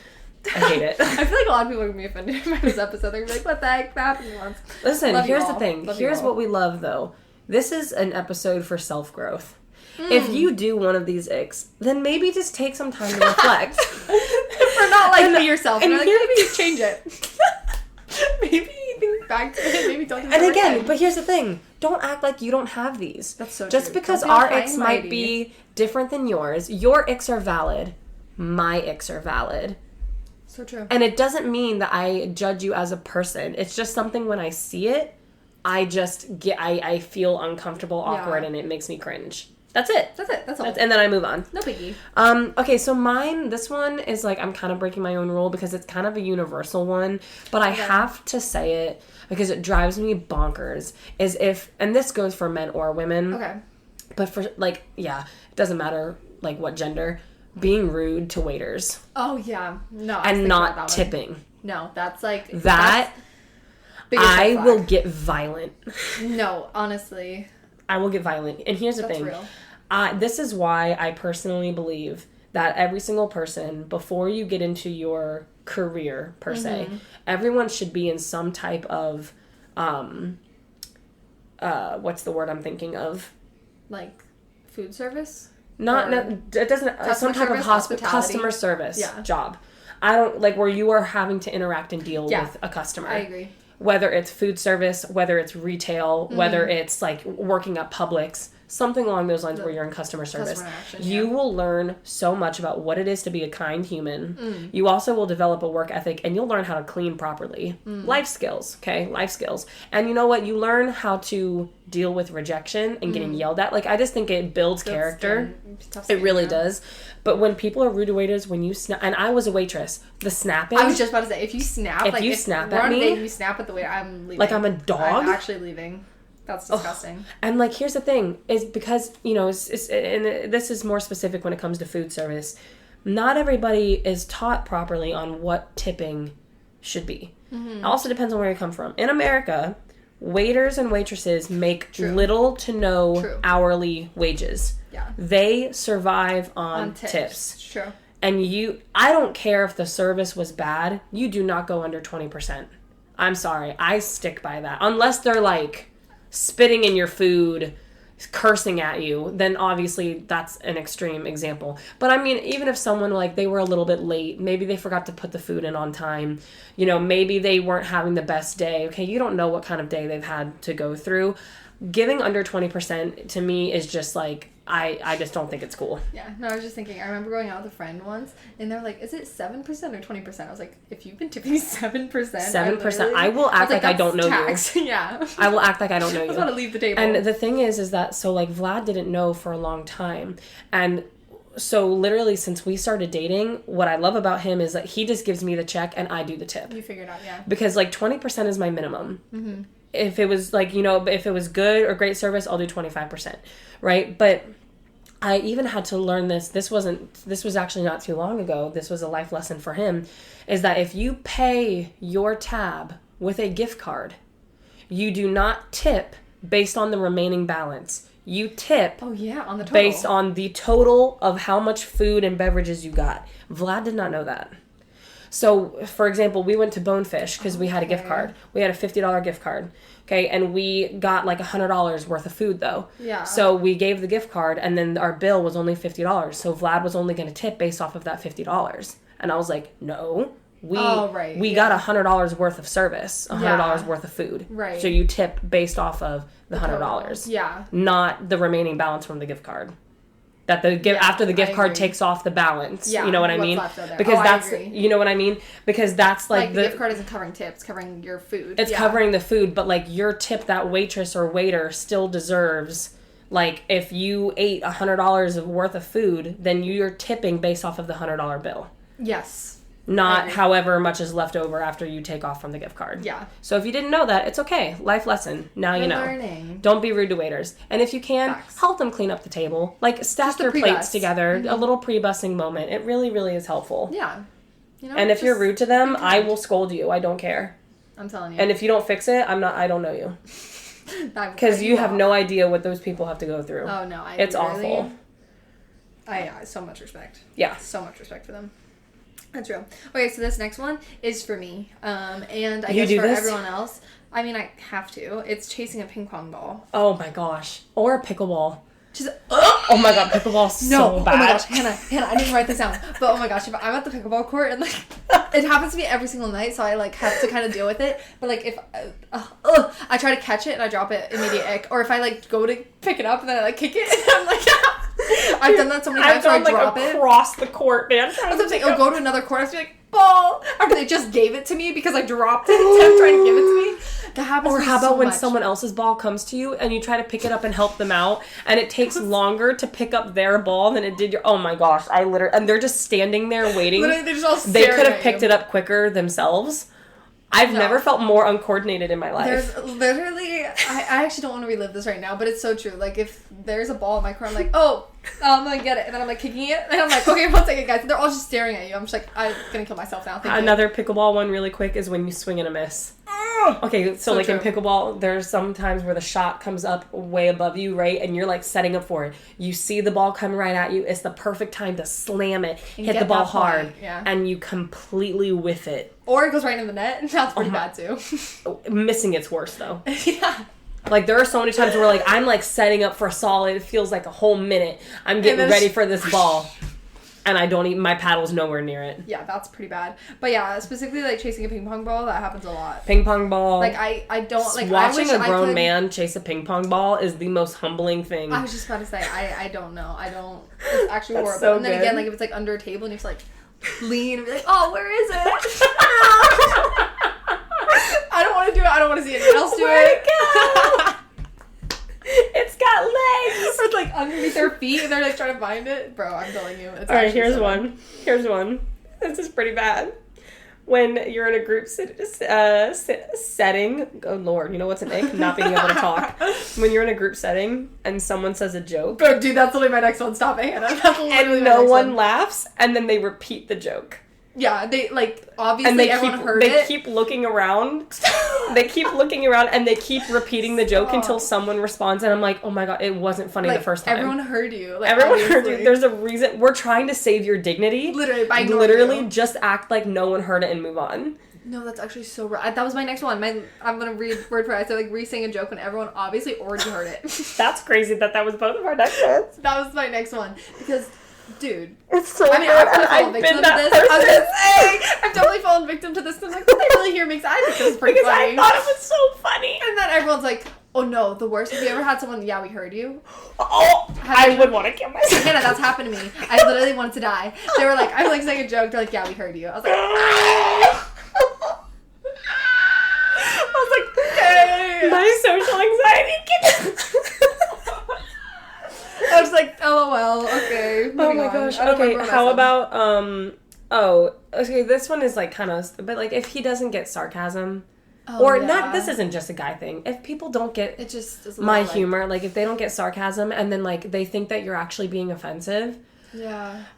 I hate it. I feel like a lot of people are going to be offended by this episode. They're going to be like, what the heck happened once? Listen, here's the thing. Here's what we love, though. This is an episode for self-growth. If you do one of these icks, then maybe just take some time to reflect. For not, like, be yourself. And like, maybe change it. Maybe think back to it. Maybe don't do it. And again, but here's the thing. Don't act like you don't have these. That's so Just true. because our icks might be different than yours, your icks are valid. My icks are valid. So true. And it doesn't mean that I judge you as a person. It's just something when I see it, I feel uncomfortable, awkward, and it makes me cringe. That's it. That's all. And then I move on. No biggie. Okay, so this one is like, I'm kind of breaking my own rule because it's kind of a universal one, but I have to say it because it drives me bonkers, and this goes for men or women. Okay. But for, like, it doesn't matter, like, what gender, being rude to waiters. Oh, yeah. No. And not tipping. No, that's like... That, I will get violent. No, honestly. I will get violent. And here's the thing. Real. This is why I personally believe that every single person, before you get into your career, per se, everyone should be in some type of, what's the word I'm thinking of? Like, food service? It doesn't, some type of customer service job. I don't, like, where you are having to interact and deal with a customer. I agree. Whether it's food service, whether it's retail, whether it's, like, working at Publix, something along those lines where you're in customer service. You will learn so much about what it is to be a kind human. You also will develop a work ethic, and you'll learn how to clean properly. Life skills, okay? Life skills. And you know what? You learn how to deal with rejection and getting yelled at. Like, I just think it builds character. It really does. But when people are rude to waiters, when you snap, and I was a waitress, the snapping. I was just about to say, if you snap, if you snap at me, you snap at the waiter, I'm leaving. Like I'm a dog. I'm actually leaving. That's disgusting. And, like, here's the thing, is because, you know, and this is more specific when it comes to food service. Not everybody is taught properly on what tipping should be. It also depends on where you come from. In America, Waiters and waitresses make little to no hourly wages. Yeah. They survive on tips. True. And I don't care if the service was bad, you do not go under 20%. I'm sorry. I stick by that. Unless they're like spitting in your food, cursing at you, then obviously that's an extreme example. But I mean, even if someone like they were a little bit late, maybe they forgot to put the food in on time, you know, maybe they weren't having the best day. Okay, you don't know what kind of day they've had to go through. Giving under 20% to me is just like, I just don't think it's cool. Yeah, no, I was just thinking, I remember going out with a friend once, and they're like, is it 7% or 20%? I was like, if you've been tipping 7%. 7%, I will act like I don't know tax. you. Yeah. I will act like I don't know you. I just want to leave the table. And the thing is that, so like Vlad didn't know for a long time. And so literally since we started dating, what I love about him is that he just gives me the check and I do the tip. You figured out, yeah. Because like 20% is my minimum. Mm-hmm. If it was like, you know, if it was good or great service, I'll do 25%, right? But I even had to learn this. This was actually not too long ago. This was a life lesson for him, is that if you pay your tab with a gift card, you do not tip based on the remaining balance. You tip on the total. Based on the total of how much food and beverages you got. Vlad did not know that. So, for example, we went to Bonefish because we had a gift card. We had a $50 gift card. Okay, and we got like $100 worth of food though. Yeah. So we gave the gift card, and then our bill was only $50. So Vlad was only going to tip based off of that $50. And I was like, no, we got $100 worth of service, $100 worth of food. Right. So you tip based off of the $100. Yeah. Not the remaining balance from the gift card. That after the gift card takes off the balance. Yeah, you know what I mean? Because that's, you know what I mean? Because that's like the gift card isn't covering tips, covering your food. It's covering the food, but like your tip, that waitress or waiter still deserves, like if you ate $100 of worth of food, then you're tipping based off of the $100 bill. Yes. Not however much is left over after you take off from the gift card. Yeah. So if you didn't know that, it's okay. Life lesson. Now you know. Learning. Don't be rude to waiters. And if you can, help them clean up the table. Like stack your plates together. Mm-hmm. A little pre-bussing moment. It really, really is helpful. Yeah. You know, and if you're rude to them, I will scold you. I don't care. I'm telling you. And if you don't fix it, I don't know you. Because you have no idea what those people have to go through. Oh, no. It's awful. So much respect. Yeah. So much respect for them. That's real. Okay, so this next one is for me. And I guess for everyone else, I mean, I have to. It's chasing a ping pong ball. Oh my gosh. Or a pickleball. Oh my god, pickleball's so bad. Oh my gosh, Hannah, I didn't write this down. But oh my gosh, if I'm at the pickleball court and like, it happens to me every single night, so I like have to kind of deal with it. But like if I try to catch it and I drop it, immediate ick. Or if I like go to pick it up and then I like kick it and I'm like, I've done that so many times where I drop it across the court, man. I was like, I'll go to another court. I was like, ball, after they just gave it to me because I dropped it instead of trying to give it to me. That happens. Or how about when someone else's ball comes to you and you try to pick it up and help them out, and it takes longer to pick up their ball than it did your. Oh my gosh, and they're just standing there waiting. Literally, they're just all staring. They could have picked it up quicker themselves. I've never felt more uncoordinated in my life. There's literally, I actually don't want to relive this right now, but it's so true. Like, if there's a ball in my court, I'm like, oh, I'm gonna get it. And then I'm like kicking it. And I'm like, okay, 1 second, guys. And they're all just staring at you. I'm just like, I'm gonna kill myself now. Another pickleball one really quick is when you swing and a miss. Okay, so like true. In pickleball, there's some times where the shot comes up way above you, right? And you're like setting up for it. You see the ball coming right at you. It's the perfect time to slam it, hit the ball hard, and you completely whiff it. Or it goes right in the net. That's pretty bad too. Missing it's worse though. Yeah. Like there are so many times where like I'm like setting up for a solid. It feels like a whole minute. I'm getting ready for this ball. And I don't even, my paddle's nowhere near it. Yeah, that's pretty bad. But yeah, specifically like chasing a ping pong ball, that happens a lot. Ping pong ball. Like I don't, like watching a grown man chase a ping pong ball is the most humbling thing. I was just about to say, I don't know. It's actually horrible. So and then good. Again, like if it's like under a table and you have to like lean and be like, oh, where is it? I don't want to do it. I don't want to see anyone else do it. It's got legs. Or it's like underneath their feet and they're like trying to find it. Bro, I'm telling you. It's alright, here's one. This is pretty bad. When you're in a group setting, oh lord, you know what's an ick? Not being able to talk. When you're in a group setting and someone says a joke. Bro, dude, that's literally my next one. Stop it, Hannah. That's literally and no one laughs, and then they repeat the joke. Yeah, they, like, obviously everyone heard it. They keep looking around. They keep looking around, and they keep repeating the joke until someone responds, and I'm like, oh my god, it wasn't funny the first time. Everyone heard you. Like, everyone heard you. There's a reason. We're trying to save your dignity. Literally, by literally just act like no one heard it and move on. No, that's actually so right. That was my next one. I'm gonna read word for word. I said, like, re-saying a joke when everyone obviously already heard it. That's crazy that was both of our next ones. That was my next one. Because, dude. It's so good, and I've been that person. I was gonna say, I've definitely fallen victim to this. I'm like, what they really hear makes I think this is pretty because funny. I thought it was so funny. And then everyone's like, oh no, the worst. Have you ever had someone, yeah, we heard you? Oh, I would want to kill myself. Hannah, that's happened to me. I literally wanted to die. They were like, I'm like saying a joke. They're like, yeah, we heard you. I was like, ah! I was like, okay. My social anxiety kicks. I was like, LOL, okay. Oh my gosh. Okay, how about, okay, this one is like kind of, but like if he doesn't get sarcasm, not, this isn't just a guy thing. If people don't get it just is my humor, like if they don't get sarcasm and then like they think that you're actually being offensive,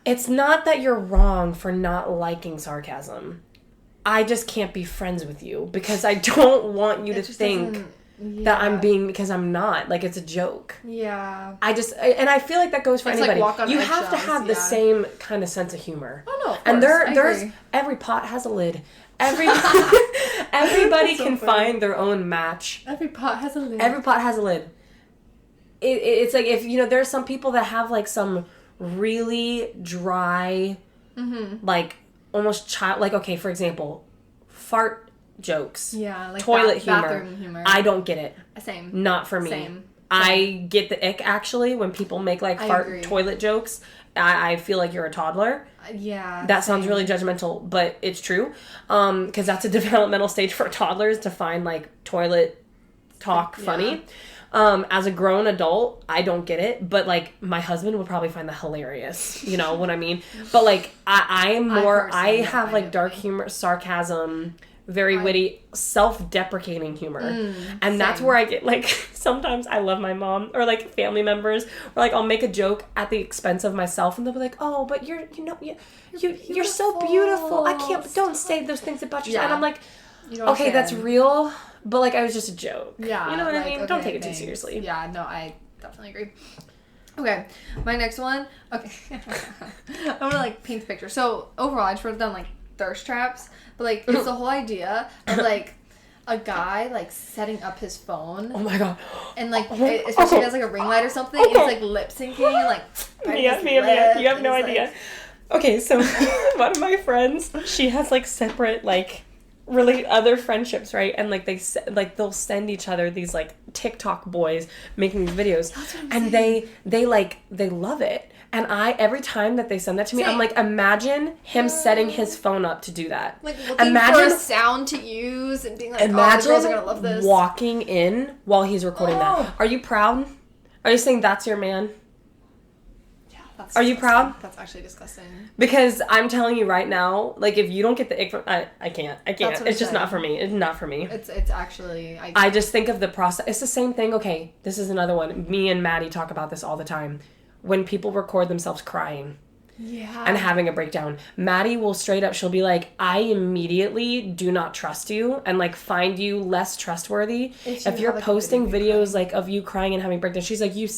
it's not that you're wrong for not liking sarcasm. I just can't be friends with you because I don't want you to think that I'm being, because I'm not. Like, it's a joke. Yeah. And I feel like that goes for anybody. Like walk on you have to have the same kind of sense of humor. Oh, no, of course. And there's every pot has a lid. Everybody can find their own match. Every pot has a lid. Every pot has a lid. It's like, if, there's some people that have, like, some really dry, like, almost like, okay, for example, fart jokes. Yeah, like toilet humor. Bathroom humor. I don't get it. Same. Not for me. Same. I get the ick, actually, when people make, like, toilet jokes. I feel like you're a toddler. Yeah. That sounds really judgmental, but it's true. Because that's a developmental stage for toddlers to find, like, toilet talk funny. As a grown adult, I don't get it, but, like, my husband would probably find that hilarious. You know what I mean? But, like, I have, like, dark humor, sarcasm, very witty, self-deprecating humor. And that's where I get, like, sometimes I love my mom or, like, family members, or, like, I'll make a joke at the expense of myself, and they'll be like, oh, but you're so beautiful. Don't say those things about yourself. And I'm like, okay, that's real, but, like, I was just a joke. Yeah. You know what I mean? Okay, don't take it too seriously. Yeah, no, I definitely agree. Okay, my next one. Okay. I want to, like, paint the picture. So, overall, I just wrote down, like, thirst traps, but, like, it's the whole idea of, like, a guy, like, setting up his phone. Oh my god. And, like, especially if he has, like, a ring light or something, and he's, like, lip syncing, and, like, Mia, you have no idea. Okay, so one of my friends, she has, like, separate, like, really other friendships, right? And, like, they'll send each other these, like, TikTok boys making these videos. That's what I'm and saying. they love it. And every time that they send that to me, I'm like, imagine him setting his phone up to do that. Like, looking for a sound to use and being like, the girls are gonna love this. Walking in while he's recording that. Are you proud? Are you saying that's your man? Yeah, that's Are you proud? That's actually disgusting. Because I'm telling you right now, like, if you don't get the ick from, I can't. It's just not for me. It's not for me. It's actually... I just think of the process. It's the same thing. Okay, this is another one. Me and Maddie talk about this all the time. When people record themselves crying and having a breakdown, Maddie will straight up, she'll be like, I immediately do not trust you and, like, find you less trustworthy if you're posting videos like of you crying and having breakdowns. She's like, you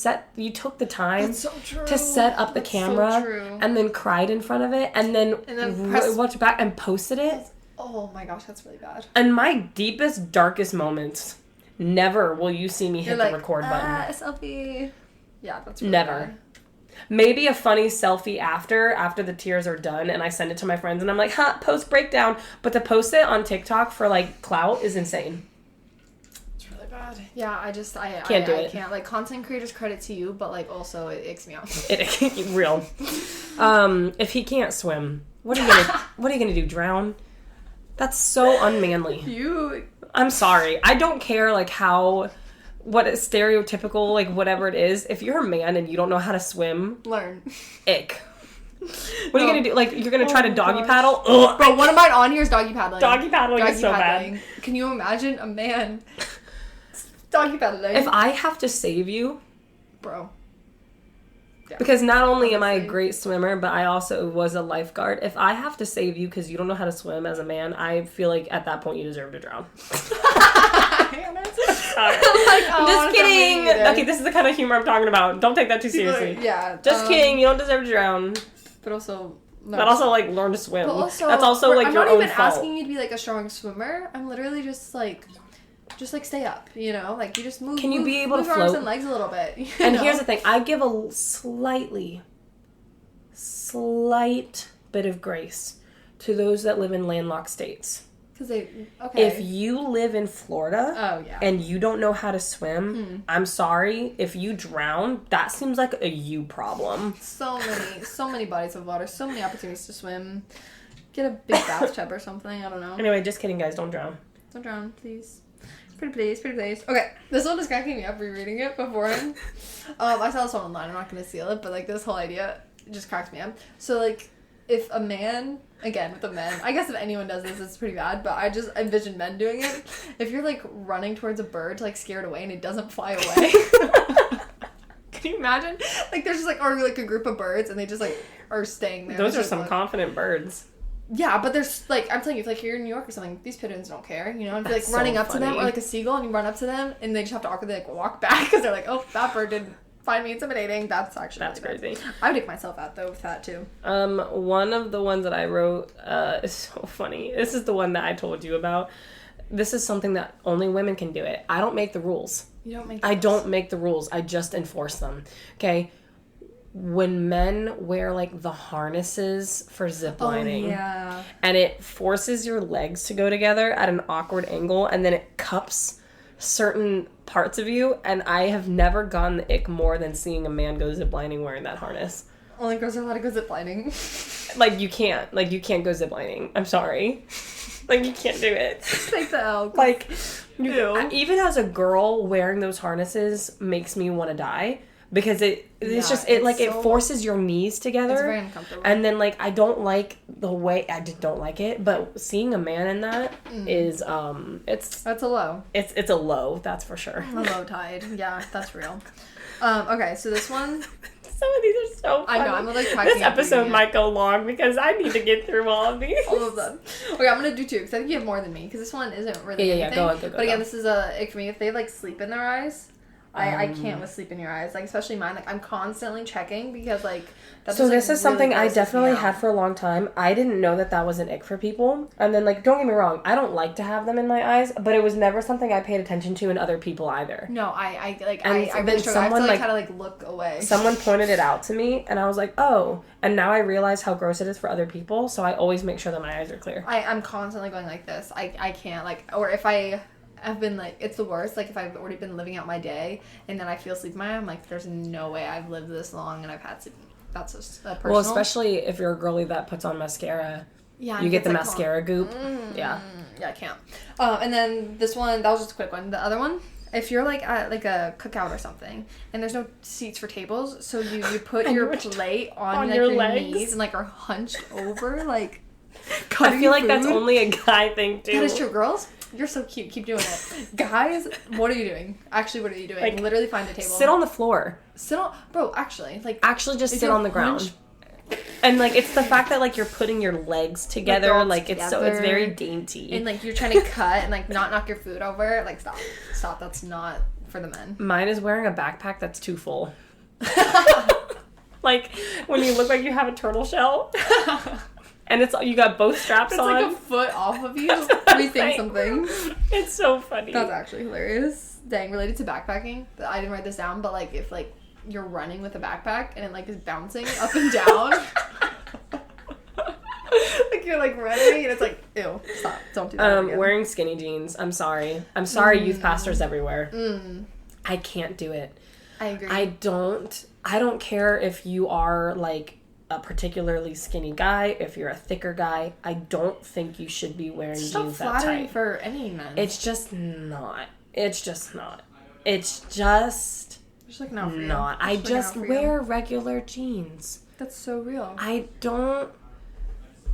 took the time to set up the camera and then cried in front of it and then watched back and posted it. Oh my gosh, that's really bad. And my deepest, darkest moments, never will you see me hit the record button. Selfie. Yeah, that's really never. Bad. Maybe a funny selfie after the tears are done and I send it to my friends and I'm like, post breakdown. But to post it on TikTok for, like, clout is insane. It's really bad. Yeah, I can't do it. I can't. Like, content creators, credit to you, but, like, also it icks me out. Real. If he can't swim, what are you gonna do? Drown? That's so unmanly. I'm sorry. I don't care, like, what is stereotypical, like, whatever it is. If you're a man and you don't know how to swim, learn. Ick. What are you gonna do? Like, you're gonna try to doggy paddle? Ugh. Bro, one of mine on here is doggy paddling. Doggy paddling is so bad. Can you imagine a man doggy paddling? If I have to save you, bro, Yeah. Because not only am I a Honestly. great swimmer, but I also was a lifeguard. If I have to save you because you don't know how to swim as a man, I feel like at that point you deserve to drown. I'm just kidding. Okay, this is the kind of humor I'm talking about. Don't take that too seriously. Yeah. Just kidding. You don't deserve to drown. But also... But also, like, learn to swim. But also, that's also, like, your own fault. I'm not even asking you to be, like, a strong swimmer. I'm literally just, like, stay up, you know? Like, you just move. Can you be able to move your arms float? and legs a little bit. And here's the thing. I give a slight bit of grace to those that live in landlocked states. Because okay. If you live in Florida and you don't know how to swim, I'm sorry. If you drown, that seems like a you problem. So many bodies of water, so many opportunities to swim. Get a big bathtub or something, I don't know. Anyway, just kidding, guys. Don't drown. Don't drown, please. Pretty please. Okay, this one is cracking me up rereading it beforehand. I saw this one online. I'm not going to steal it, but, like, this whole idea just cracks me up. So, like, if a man... Again, with the men, I guess if anyone does this, it's pretty bad, but I just envision men doing it. If you're, like, running towards a bird to, like, scare it away and it doesn't fly away. Can you imagine? Like, there's just, like, or, like, a group of birds and they just, like, are staying there. Those are some confident birds. Yeah, but there's, like, I'm telling you, if, like, you're in New York or something, these pigeons don't care, you know? And if you're, like, running up to them, or, like, a seagull, and you run up to them, and they just have to awkwardly, like, walk back, because they're like, oh, that bird didn't find me intimidating. That's really crazy. I would take myself out, though, with that, too. One of the ones that I wrote is so funny. This is the one that I told you about. This is something that only women can do it. I don't make the rules. You don't make the I rules. don't make the rules. I just enforce them. Okay? When men wear, like, the harnesses for zip lining. Oh, yeah. And it forces your legs to go together at an awkward angle, and then it cups certain parts of you, and I have never gotten the ick more than seeing a man go ziplining wearing that harness. Only girls are allowed to go ziplining. Like, you can't go ziplining. I'm sorry. Like, you can't do it. Take the L. Like, even as a girl, wearing those harnesses makes me want to die. Because it forces your knees together. It's very uncomfortable. And then, like, I don't like the way, I just don't like it, but seeing a man in that is, That's a low. It's a low, that's for sure. A low tide. Yeah, that's real. Okay, so this one... Some of these are so funny. I know, I'm like This episode might go long because I need to get through all of these. All of them. Okay, I'm gonna do two because I think you have more than me because this one isn't really anything. Go. But again, this is a ick for me. If they, like, sleep in their eyes... I can't with sleep in your eyes, like, especially mine. Like, I'm constantly checking because, like, that's so just, like, this is something really I grosses me definitely out. had for a long time. I didn't know that was an ick for people. And then, like, don't get me wrong, I don't like to have them in my eyes, but it was never something I paid attention to in other people either. No, I really then struggle. I have to, someone, like, kind of, like, look away. Someone pointed it out to me, and I was like, oh. And now I realize how gross it is for other people, so I always make sure that my eyes are clear. I'm constantly going like this. I can't, like, or if I've been, like, it's the worst, like, if I've already been living out my day and then I feel sleep in my eye, I'm like, there's no way I've lived this long and I've had sleep. That's just personal. Well, especially if you're a girly that puts on mascara. Yeah, you get the mascara goop. Yeah, I can't. And then this one, that was just a quick one. The other one, if you're, like, at, like, a cookout or something and there's no seats for tables, so you put your plate on like, your knees and, like, are hunched over, like, I feel like that's only a guy thing too. That is true. Girls, you're so cute. Keep doing it. Guys, what are you doing? Actually, what are you doing? Like, literally find a table. Sit on the floor. Bro, actually, like... Actually just sit on the ground. And, like, it's the fact that, like, you're putting your legs together, like it's very dainty. And, like, you're trying to cut and, like, not knock your food over. Like, stop. That's not for the men. Mine is wearing a backpack that's too full. Like, when you look like you have a turtle shell. And you got both straps on. It's like a foot off of you. Rethink something. It's so funny. That's actually hilarious. Dang, related to backpacking. I didn't write this down, but, like, if, like, you're running with a backpack and it, like, is bouncing up and down. Like, you're, like, running and it's like, ew, stop. Don't do that again. Wearing skinny jeans. I'm sorry. Youth pastors everywhere. I can't do it. I agree. I don't care if you are, like, a particularly skinny guy, if you're a thicker guy. I don't think you should be wearing jeans that tight. For any men. It's just not. It's just like not for you. not. I just wear regular jeans. That's so real. I don't.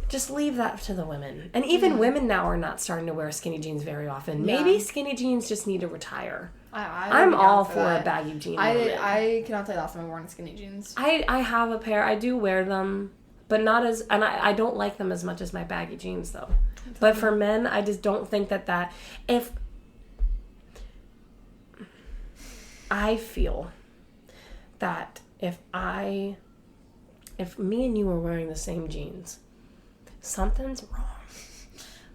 Just leave that to the women. And even women now are not starting to wear skinny jeans very often. Maybe skinny jeans just need to retire. I'm all for a baggy jean. I cannot tell you last time I've worn skinny jeans. I have a pair. I do wear them, but not as... And I don't like them as much as my baggy jeans, though. But for men, I just don't think that... If... I feel that if me and you were wearing the same jeans, something's wrong.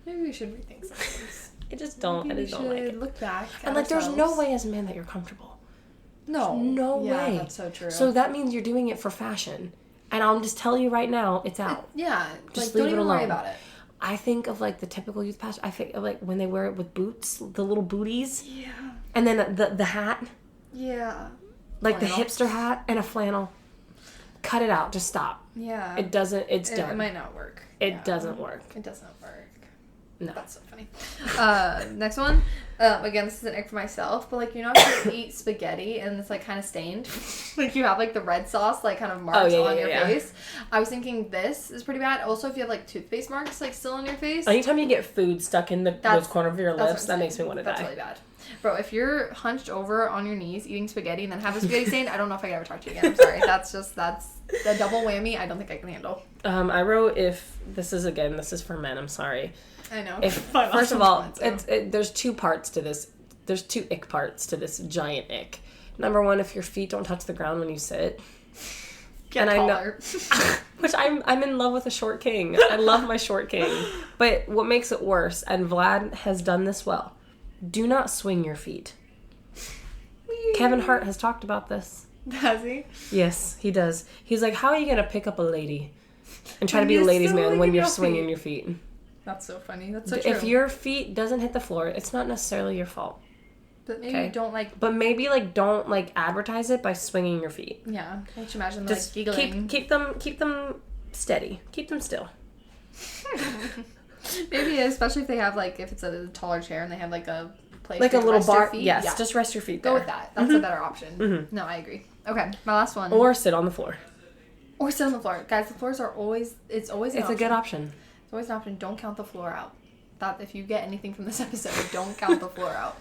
Maybe we should rethink some things. I just don't like it. Look back and like there's no way as a man that you're comfortable. No way. Yeah, that's so true. So that means you're doing it for fashion. And I'll just tell you right now, it's out. Yeah. Just like, leave don't it even alone. worry about it. I think of like the typical youth pastor. I think of like when they wear it with boots, the little booties. Yeah. And then the hat. Yeah. Like flannel. the hipster hat and a flannel. Cut it out. Just stop. Yeah. It doesn't. It's done. It might not work. It doesn't work. It doesn't work. No. That's so funny. Next one. Again, this is an ick for myself, but like, you know, if you eat spaghetti and it's like kind of stained, like you have like the red sauce like kind of marks on your face. I was thinking this is pretty bad. Also, if you have like toothpaste marks like still on your face. Anytime you get food stuck in those corners of your lips, that makes me want to die. That's really bad. Bro, if you're hunched over on your knees eating spaghetti and then have a spaghetti stain, I don't know if I can ever talk to you again. I'm sorry. That's the double whammy I don't think I can handle. I wrote this is for men, I'm sorry. I know. First of all, there's two parts to this. There's two ick parts to this giant ick. Number one, if your feet don't touch the ground when you sit. Get taller. I know, which I'm in love with a short king. I love my short king. But what makes it worse, and Vlad has done this well, do not swing your feet. Kevin Hart has talked about this. Does he? Yes, he does. He's like, how are you going to pick up a lady and try to be a ladies' man when you're swinging your feet? That's so funny. That's so true. If your feet doesn't hit the floor, it's not necessarily your fault. But maybe don't But maybe don't advertise it by swinging your feet. Yeah. Can't you imagine just giggling? Keep them steady. Keep them still. Maybe especially if they have if it's a taller chair and they have a place a little bar. Yes, yeah. just rest your feet there. Go with that. That's a better option. Mm-hmm. No, I agree. Okay, my last one. Or sit on the floor. Or sit on the floor, guys. The floors are always. It's always. It's a good option. It's always an option. Don't count the floor out. That if you get anything from this episode, don't count the floor out.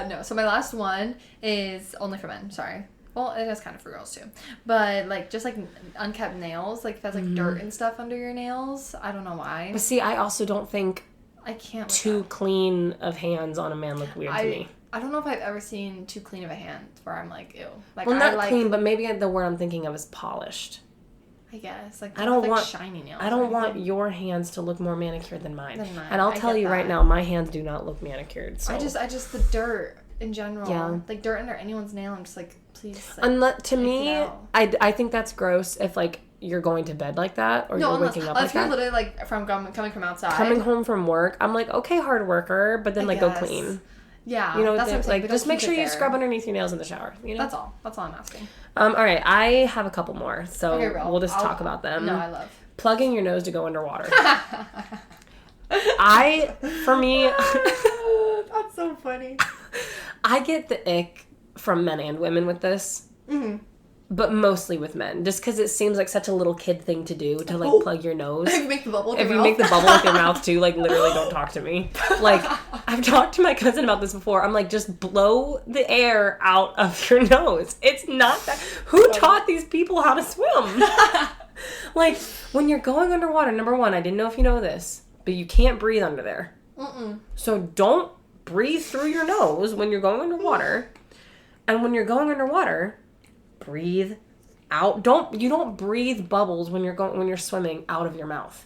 No. So my last one is only for men. Sorry. Well, it is kind of for girls too. But just unkept nails, if it has dirt and stuff under your nails. I don't know why. But see, I also don't think I can't. Too clean of hands on a man look weird to me. I don't know if I've ever seen too clean of a hand where I'm ew. Well, not clean, but maybe the word I'm thinking of is polished. I guess I don't want shiny nails. I don't want your hands to look more manicured than mine. And I'll I tell you right now, my hands do not look manicured. So. I just the dirt in general. Yeah. Dirt under anyone's nail. I'm just please. To me, I think that's gross if you're going to bed like that or you're waking up like that. If you're literally from coming from outside, coming home from work, I'm okay, hard worker, but then go clean. Yeah, that's what I'm saying, just make sure you scrub underneath your nails in the shower. That's all I'm asking. All right, I have a couple more, so we'll just talk about them. No, I love plugging your nose to go underwater. For me, that's so funny. I get the ick from men and women with this. Mm-hmm. But mostly with men, just because it seems like such a little kid thing to do to plug your nose. If you make the bubble with your mouth. If you make the bubble with your mouth too, literally don't talk to me. I've talked to my cousin about this before. I'm just blow the air out of your nose. It's not that. Who taught these people how to swim? When you're going underwater, number one, I didn't know if you know this, but you can't breathe under there. Mm-mm. So don't breathe through your nose when you're going underwater. And when you're going underwater, breathe out. You don't breathe bubbles when you're swimming out of your mouth.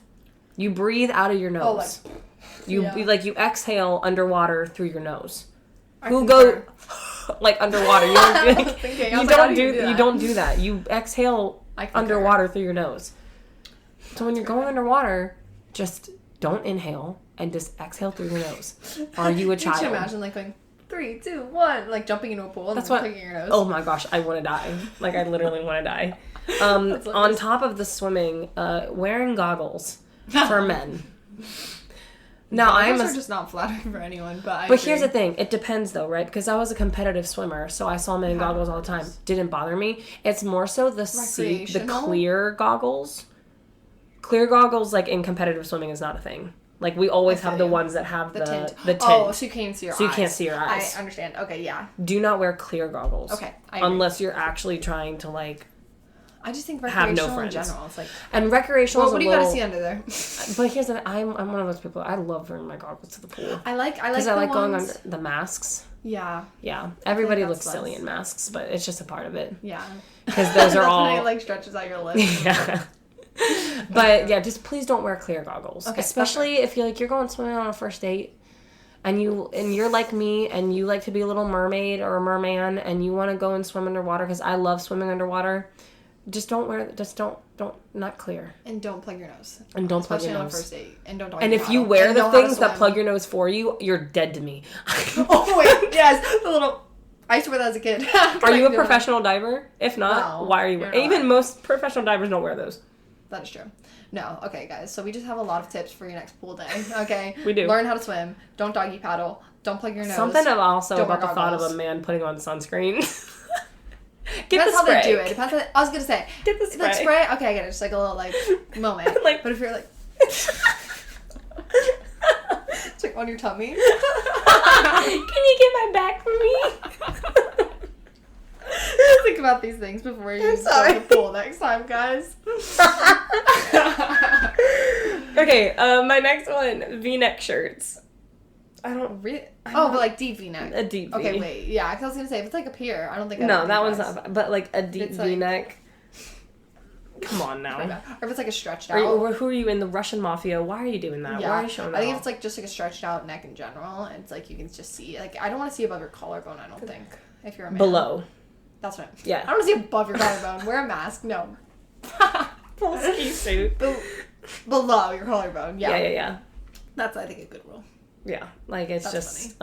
You breathe out of your nose. You exhale underwater through your nose. Who go underwater? You don't do that. You exhale underwater through your nose. So when you're going underwater, just don't inhale and just exhale through your nose. Are you a child? Can you imagine going 3, 2, 1, jumping into a pool and clicking your nose? Oh my gosh, I want to die. I literally want to die. On top of the swimming, wearing goggles for men. Now goggles are just not flattering for anyone, but here's the thing, it depends though, right? Because I was a competitive swimmer, so I saw men in goggles all the time. Didn't bother me. It's more so the clear goggles. Clear goggles in competitive swimming is not a thing. Like, we always have the ones that have the tint. Oh, so you can't see your eyes. So you can't see your eyes. I understand. Okay, yeah. Do not wear clear goggles. Okay, unless you're actually trying to, like, I just think recreational in general. It's like, and recreational. Well, what do you gotta see under there? But here's the I'm one of those people. I love wearing my goggles to the pool. I like going under the masks. Yeah. Yeah. Everybody looks silly in masks, but it's just a part of it. Yeah. Because those are all. When it, like, stretches out your lips. Yeah. But yeah, just please don't wear clear goggles. Okay, especially if you're going swimming on a first date, and you're like me, and you like to be a little mermaid or a merman, and you want to go and swim underwater, because I love swimming underwater. Just don't not clear. And don't plug your nose. And don't plug your nose. Especially on a first date. And don't. And if you wear the things that plug your nose for you, you're dead to me. Oh wait, yes, the little. I used to wear that as a kid. Are you a professional diver? If not, why are you wearing? Even most professional divers don't wear those. That is true. No, okay, guys. So we just have a lot of tips for your next pool day. Okay, we do. Learn how to swim. Don't doggy paddle. Don't plug your nose. Something also about the thought of a man putting on sunscreen. Depends how they do it. Depends. I was gonna say. Get the spray. Like spray. Okay, I get it. Just like a little like moment. Like, but if you're like, it's like on your tummy. Can you get my back for me? Think about these things before you go to the pool next time, guys. Okay, my next one, V-neck shirts. I don't really. But like deep V-neck. A deep V. Okay, wait. Yeah, because I was gonna say if it's like up here, I don't think. No, that one's not. But like a deep V-neck. Come on now. Or if it's like a stretched out. Who are you in the Russian mafia? Why are you doing that? Yeah. Why are you showing that? I think if it's like just like a stretched out neck in general, it's like you can just see. Like I don't want to see above your collarbone. I don't think if you're a man. Below. That's what. Yeah. I don't want to see above your collarbone. Wear a mask. No. Full ski suit. Below your collarbone. Yeah. Yeah. That's I think a good rule. Yeah, like it's That's just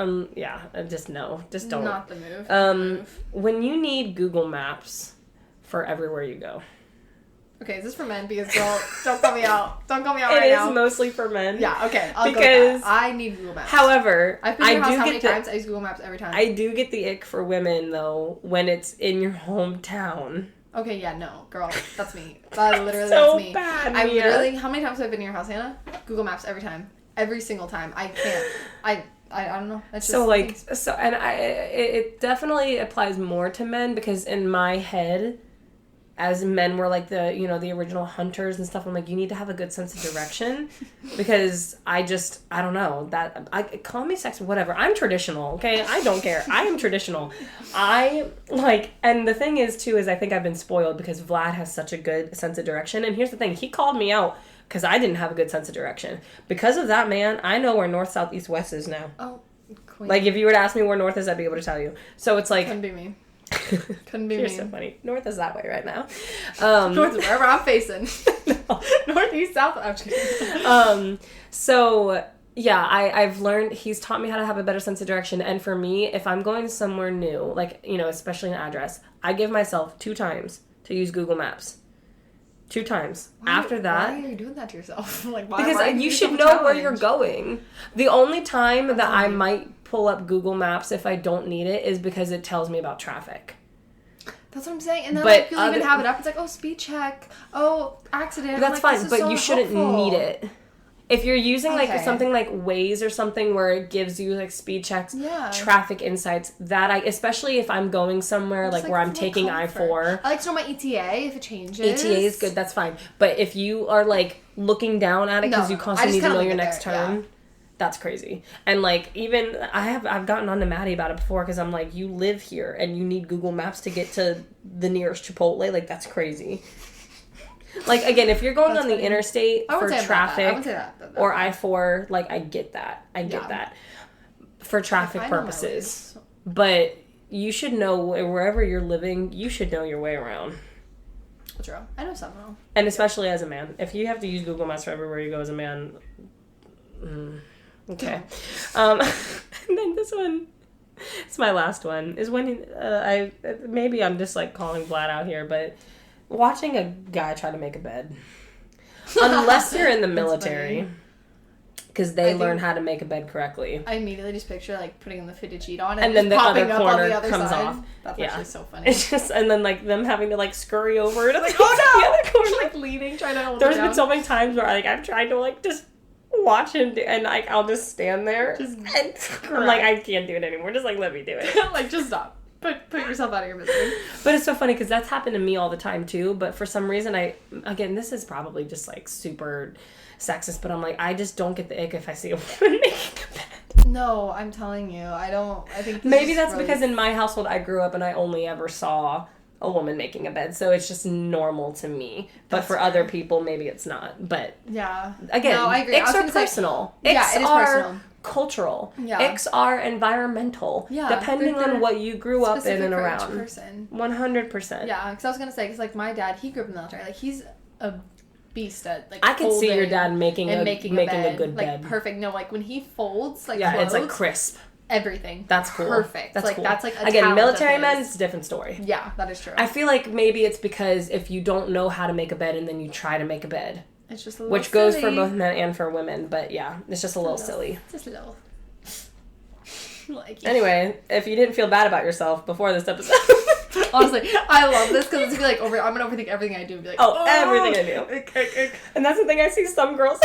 just no, just don't. Not the move. When you need Google Maps for everywhere you go. Okay, is this for men? Because girl, don't call me out. Don't call me out right now. It is mostly for men. Yeah, okay. I'll go with that. I need Google Maps. However, I've been to your house how many times? I use Google Maps every time. I do get the ick for women though when it's in your hometown. Okay, yeah, no, girl, that's me. That literally so that's me. Bad, I literally, how many times have I been to your house, Hannah? Google Maps every time. Every single time. I can't. I don't know. It's just it definitely applies more to men because in my head, as men were like the original hunters and stuff, I'm like, you need to have a good sense of direction because I don't know that call me sexist, whatever. I'm traditional. Okay. I don't care. I am traditional. And the thing is too, is I think I've been spoiled because Vlad has such a good sense of direction. And here's the thing. He called me out because I didn't have a good sense of direction. Because of that, man, I know where north, south, east, west is now. Oh, queen. Like, if you were to ask me where north is, I'd be able to tell you. So it's like... Couldn't be me. Couldn't be You're me. so funny. North is that way right now. North is wherever I'm facing. No. North, east, south. I'm just kidding. So... Yeah, I've learned, he's taught me how to have a better sense of direction. And for me, if I'm going somewhere new, like, especially an address, I give myself 2 times to use Google Maps. 2 times. After that... Why are you doing that to yourself? Like, why? Because you should know where you're going. The only time that I might pull up Google Maps if I don't need it is because it tells me about traffic. That's what I'm saying. And then you'll even have it up. It's like, speed check. Accident. That's fine, but you shouldn't need it. If you're using something like Waze or something where it gives you like speed checks, traffic insights, especially if I'm going somewhere like where I'm taking I-4. I like to know my ETA if it changes. ETA is good, that's fine. But if you are like looking down at it because you constantly need to know your next turn, that's crazy. And like even I've gotten on to Maddie about it before because I'm like, you live here and you need Google Maps to get to the nearest Chipotle, like that's crazy. Like, again, if you're going on the interstate for traffic or I-4, like, I get that. I get that. For traffic purposes. But you should know, wherever you're living, you should know your way around. True. I know several. And especially as a man. If you have to use Google Maps for everywhere you go as a man, okay. And then this one, it's my last one, is when maybe I'm just, like, calling Vlad out here, but... Watching a guy try to make a bed. Unless you're in the military. Because they learn how to make a bed correctly. I immediately just picture, like, putting the fitted sheet on and then the other corner comes side. off. That's actually so funny. It's just, and then, like, them having to, like, scurry over it. Like, oh, no! The other corner, like, leaning, trying to hold There's been so many times where, like, I've tried to, like, just watch him do, and like I'll just stand there. And I'm like, I can't do it anymore. Just like let me do it. Like just stop. Put yourself out of your misery. But it's so funny because that's happened to me all the time too. But for some reason, again, this is probably just like super sexist, but I'm like, I just don't get the ick if I see a woman making a bed. No, I'm telling you, I think maybe that's really... because in my household I grew up and I only ever saw a woman making a bed, so it's just normal to me. But for other people, maybe it's not. But yeah, again, no, I agree. Icks are personal. It is personal. Cultural. Yeah. Icks are environmental. Yeah. Depending on what you grew up in and around. Person. 100%. Yeah, because I was gonna say, because like my dad, he grew up in the military. Like he's a beast at like. I could see your dad making a good bed. Like perfect. No, like when he folds, like it's like crisp. Everything. That's cool. Perfect. That's like cool. That's like a again, military men, it's a different story. Yeah, that is true. I feel like maybe it's because if you don't know how to make a bed and then you try to make a bed, it's just a little which goes for both men and for women. But yeah, it's just a little silly. Just a little. Like, anyway, if you didn't feel bad about yourself before this episode. Honestly, I love this because it's like I'm gonna overthink everything I do and be like, everything I do. And that's the thing, I see some girls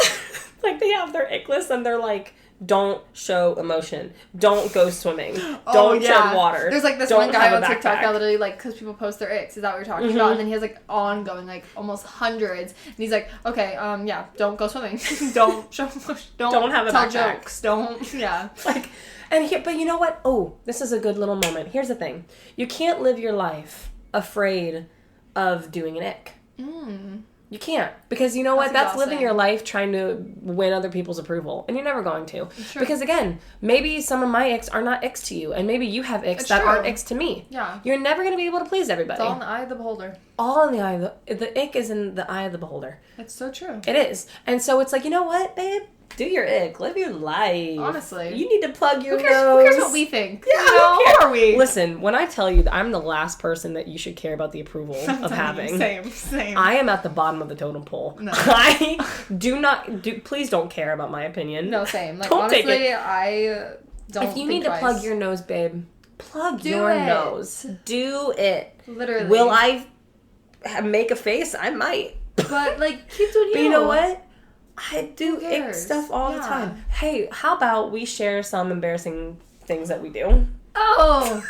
like they have their ick list and they're like, don't show emotion, don't go swimming, don't tread water. There's like this one guy on TikTok that literally like, because people post their icks, is that what you're talking about? And then he has like ongoing like almost hundreds, and he's like, okay, don't go swimming, don't show emotion, don't have a tell jokes, don't like. And here, but you know what? Oh, this is a good little moment. Here's the thing. You can't live your life afraid of doing an ick. You can't. Because you know what? That's living your life trying to win other people's approval. And you're never going to. Because again, maybe some of my icks are not icks to you. And maybe you have icks that aren't icks to me. Yeah. You're never going to be able to please everybody. It's all in the eye of the beholder. All in the eye of the ick is in the eye of the beholder. It's so true. It is. And so it's like, you know what, babe? Do your ick. Live your life. Honestly. You need to plug your nose. Who cares what we think? Yeah, who are we? Listen, when I tell you that I'm the last person that you should care about the approval of having. Same. I am at the bottom of the totem pole. No. I please don't care about my opinion. No, same. Like, don't honestly, take it. I don't If you need to plug your nose, babe, plug your nose. Do it. Literally. Will I make a face? I might. But, like, keep doing you. But you know what? I do ick stuff all the time. Hey, how about we share some embarrassing things that we do? Oh,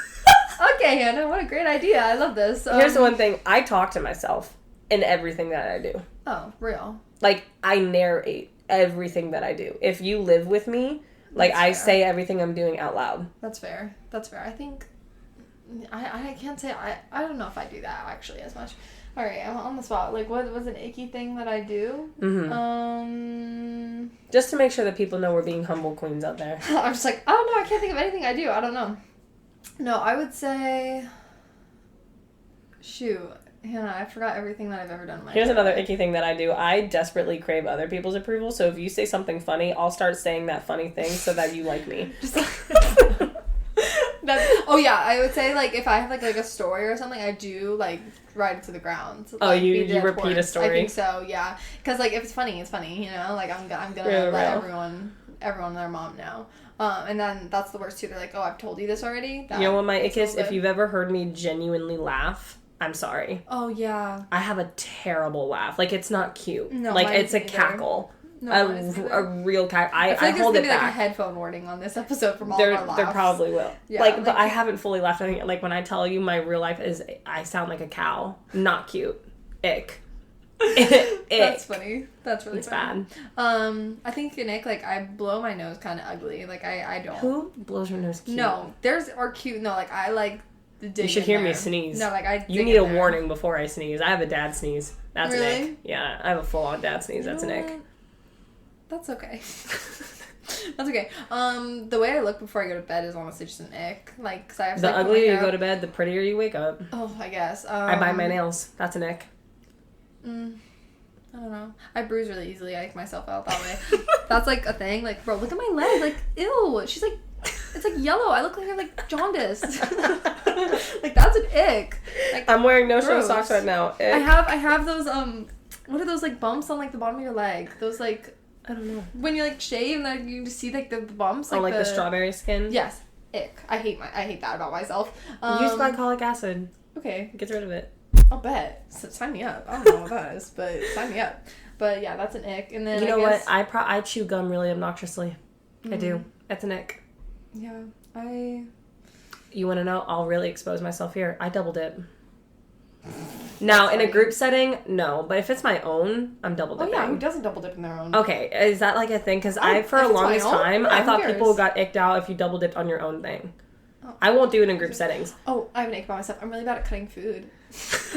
okay, Hannah. What a great idea. I love this. Here's the one thing. I talk to myself in everything that I do. Oh, real. Like, I narrate everything that I do. If you live with me, like, I say everything I'm doing out loud. That's fair. I think, I can't say, I don't know if I do that, actually, as much. All right, I'm on the spot. Like, what was an icky thing that I do? Just to make sure that people know we're being humble queens out there. I'm just like, oh, no, I can't think of anything I do. I don't know. No, I would say... Shoot. Hannah, I forgot everything that I've ever done in my life. Here's another icky thing that I do. I desperately crave other people's approval, so if you say something funny, I'll start saying that funny thing so that you like me. I would say, like, if I have, like a story or something, I do, like, write it to the ground. Oh, like, you repeat a story? I think so, yeah. Because, like, if it's funny, it's funny, you know? Like, I'm gonna let everyone and their mom know. And then that's the worst, too. They're like, oh, I've told you this already? You know what my ick is? If you've ever heard me genuinely laugh, I'm sorry. Oh, yeah. I have a terrible laugh. Like, it's not cute. No, like, it's a cackle. No, a real cackle. I feel like hold it back. Like a headphone warning on this episode from all of our laughs. There probably will. Yeah, like, but I haven't fully laughed. I think, like, when I tell you my real life is, I sound like a cow. Not cute. Ick. Ick. That's funny. That's really funny. It's bad. I think an ick, like, I blow my nose kind of ugly. Like, I don't. Who blows your nose cute? No, cute. No, like, I like the dig. You should hear me sneeze. No, like, you need a warning before I sneeze. I have a dad sneeze. That's really? an ick. Yeah, I have a full-on dad sneeze. That's an ick. That's okay. That's okay. The way I look before I go to bed is honestly just an ick. Like, cause I have to, the uglier you go to bed, the prettier you wake up. Oh, I guess. I bite my nails. That's an ick. I don't know. I bruise really easily. I ick myself out that way. That's like a thing. Like, bro, look at my leg. Like, ew. She's like, it's like yellow. I look like I'm like jaundiced. Like, that's an ick. Like, I'm wearing no-show socks right now. Ick. I have those what are those like bumps on like the bottom of your leg? Those like, I don't know. When you like shave and then you just see like the bumps. Like, the strawberry skin? Yes. Ick. I hate that about myself. Use glycolic acid. Okay. Gets rid of it. I'll bet. So, sign me up. I don't know what that is, but sign me up. But yeah, that's an ick. And then you know what? I chew gum really obnoxiously. I do. That's an ick. Yeah, You want to know? I'll really expose myself here. I double dip. Now, in a group setting, no. But if it's my own, I'm double dipping. Oh, yeah. Who doesn't double dip in their own? Okay. Is that like a thing? Because for a longest time, I thought people got icked out if you double dipped on your own thing. Oh. I won't do it in group settings. Oh, I have an ick about myself. I'm really bad at cutting food.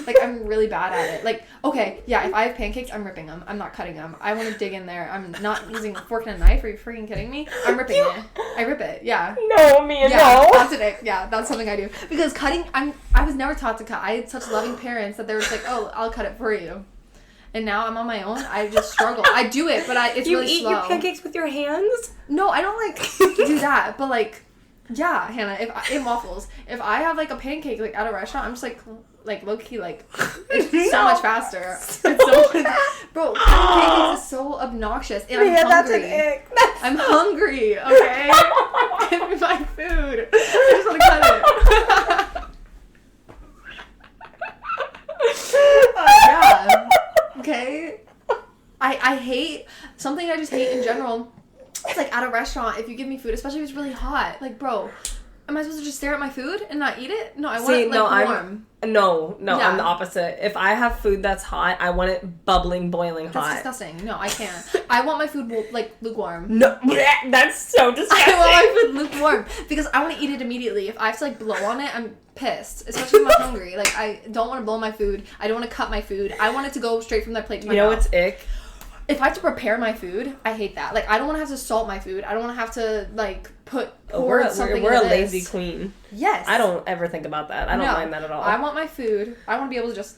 Like, I'm really bad at it. Like, okay, yeah, if I have pancakes, I'm ripping them. I'm not cutting them. I want to dig in there. I'm not using a fork and a knife. Are you freaking kidding me? I'm ripping it. I rip it, yeah. No, Mia, yeah, no. That's an ick. Yeah, that's something I do. Because cutting, I was never taught to cut. I had such loving parents that they were just like, oh, I'll cut it for you. And now I'm on my own. I just struggle. I do it, but it's really slow. You eat your pancakes with your hands? No, I don't, like, do that. But, like, yeah, Hannah, in waffles, if I have, like, a pancake, like, at a restaurant, I'm just, like low-key, like, it's so much faster. It's so bro, pancakes is so obnoxious, and I'm hungry. That's an ick. I'm hungry, okay? Give me my food. I just want to cut it. Yeah. Okay? I hate, something I just hate in general, it's like, at a restaurant, if you give me food, especially if it's really hot, like, bro, am I supposed to just stare at my food and not eat it? No, I want it, like, warm. No, yeah. I'm the opposite. If I have food that's hot, I want it bubbling, boiling hot. That's disgusting. No, I can't. I want my food, like, lukewarm. No, that's so disgusting. I want my food lukewarm because I want to eat it immediately. If I have to, like, blow on it, I'm pissed. Especially when I'm hungry. Like, I don't want to blow my food. I don't want to cut my food. I want it to go straight from the plate to my mouth. You know what's ick? If I have to prepare my food, I hate that. Like, I don't want to have to salt my food. I don't want to have to, like, pour something We're into a lazy queen. Yes. I don't ever think about that. I don't mind that at all. I want my food. I want to be able to just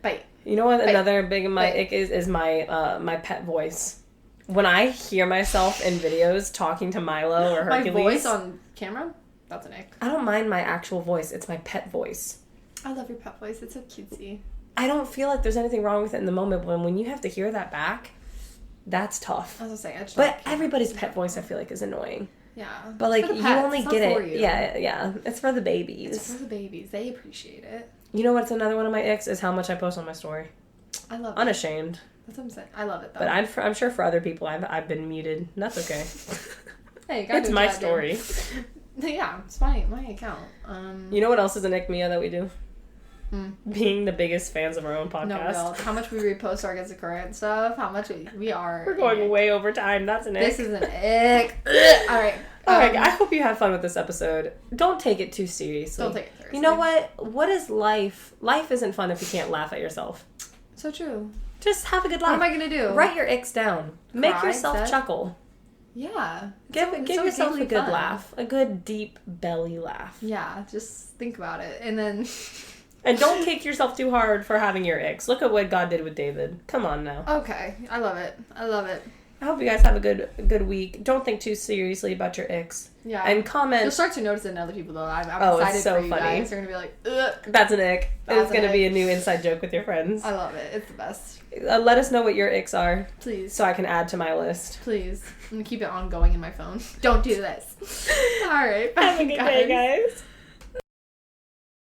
bite. You know what? Another big of my ick is my my pet voice. When I hear myself in videos talking to Milo or Hercules. My voice on camera? That's an ick. I don't mind my actual voice. It's my pet voice. I love your pet voice. It's so cutesy. I don't feel like there's anything wrong with it in the moment, but when you have to hear that back, that's tough. I was gonna say, but everybody's pet voice, I feel like, is annoying. Yeah. But, like, you only get it. Yeah. It's for the babies. It's for the babies. They appreciate it. You know what's another one of my icks is how much I post on my story. I love it. Unashamed. That's what I'm saying. I love it, though. But I'm sure for other people, I've been muted. That's okay. Hey, you gotta it's my story. Yeah, it's my account. You know what else is an ick, Mia, that we do? Being the biggest fans of our own podcast. No, how much we repost our Gets the Current stuff, how much we are. We're going way over time. That's an ick. This is an ick. Alright. Alright, I hope you had fun with this episode. Don't take it too seriously. Don't take it seriously. You know what? What is life? Life isn't fun if you can't laugh at yourself. So true. Just have a good laugh. What am I gonna do? Write your icks down. Make yourself chuckle. Yeah. Give yourself a good laugh. A good deep belly laugh. Yeah, just think about it. And then... And don't kick yourself too hard for having your icks. Look at what God did with David. Come on now. Okay. I love it. I hope you guys have a good week. Don't think too seriously about your icks. Yeah. And comment. You'll start to notice it in other people, though. I'm excited it's so for you funny. guys. They're going to be like, ugh. That's an ick. It's going to be a new inside joke with your friends. I love it. It's the best. Let us know what your icks are. Please. So I can add to my list. Please. I'm going to keep it ongoing in my phone. Don't do this. All right. Have a good day, guys.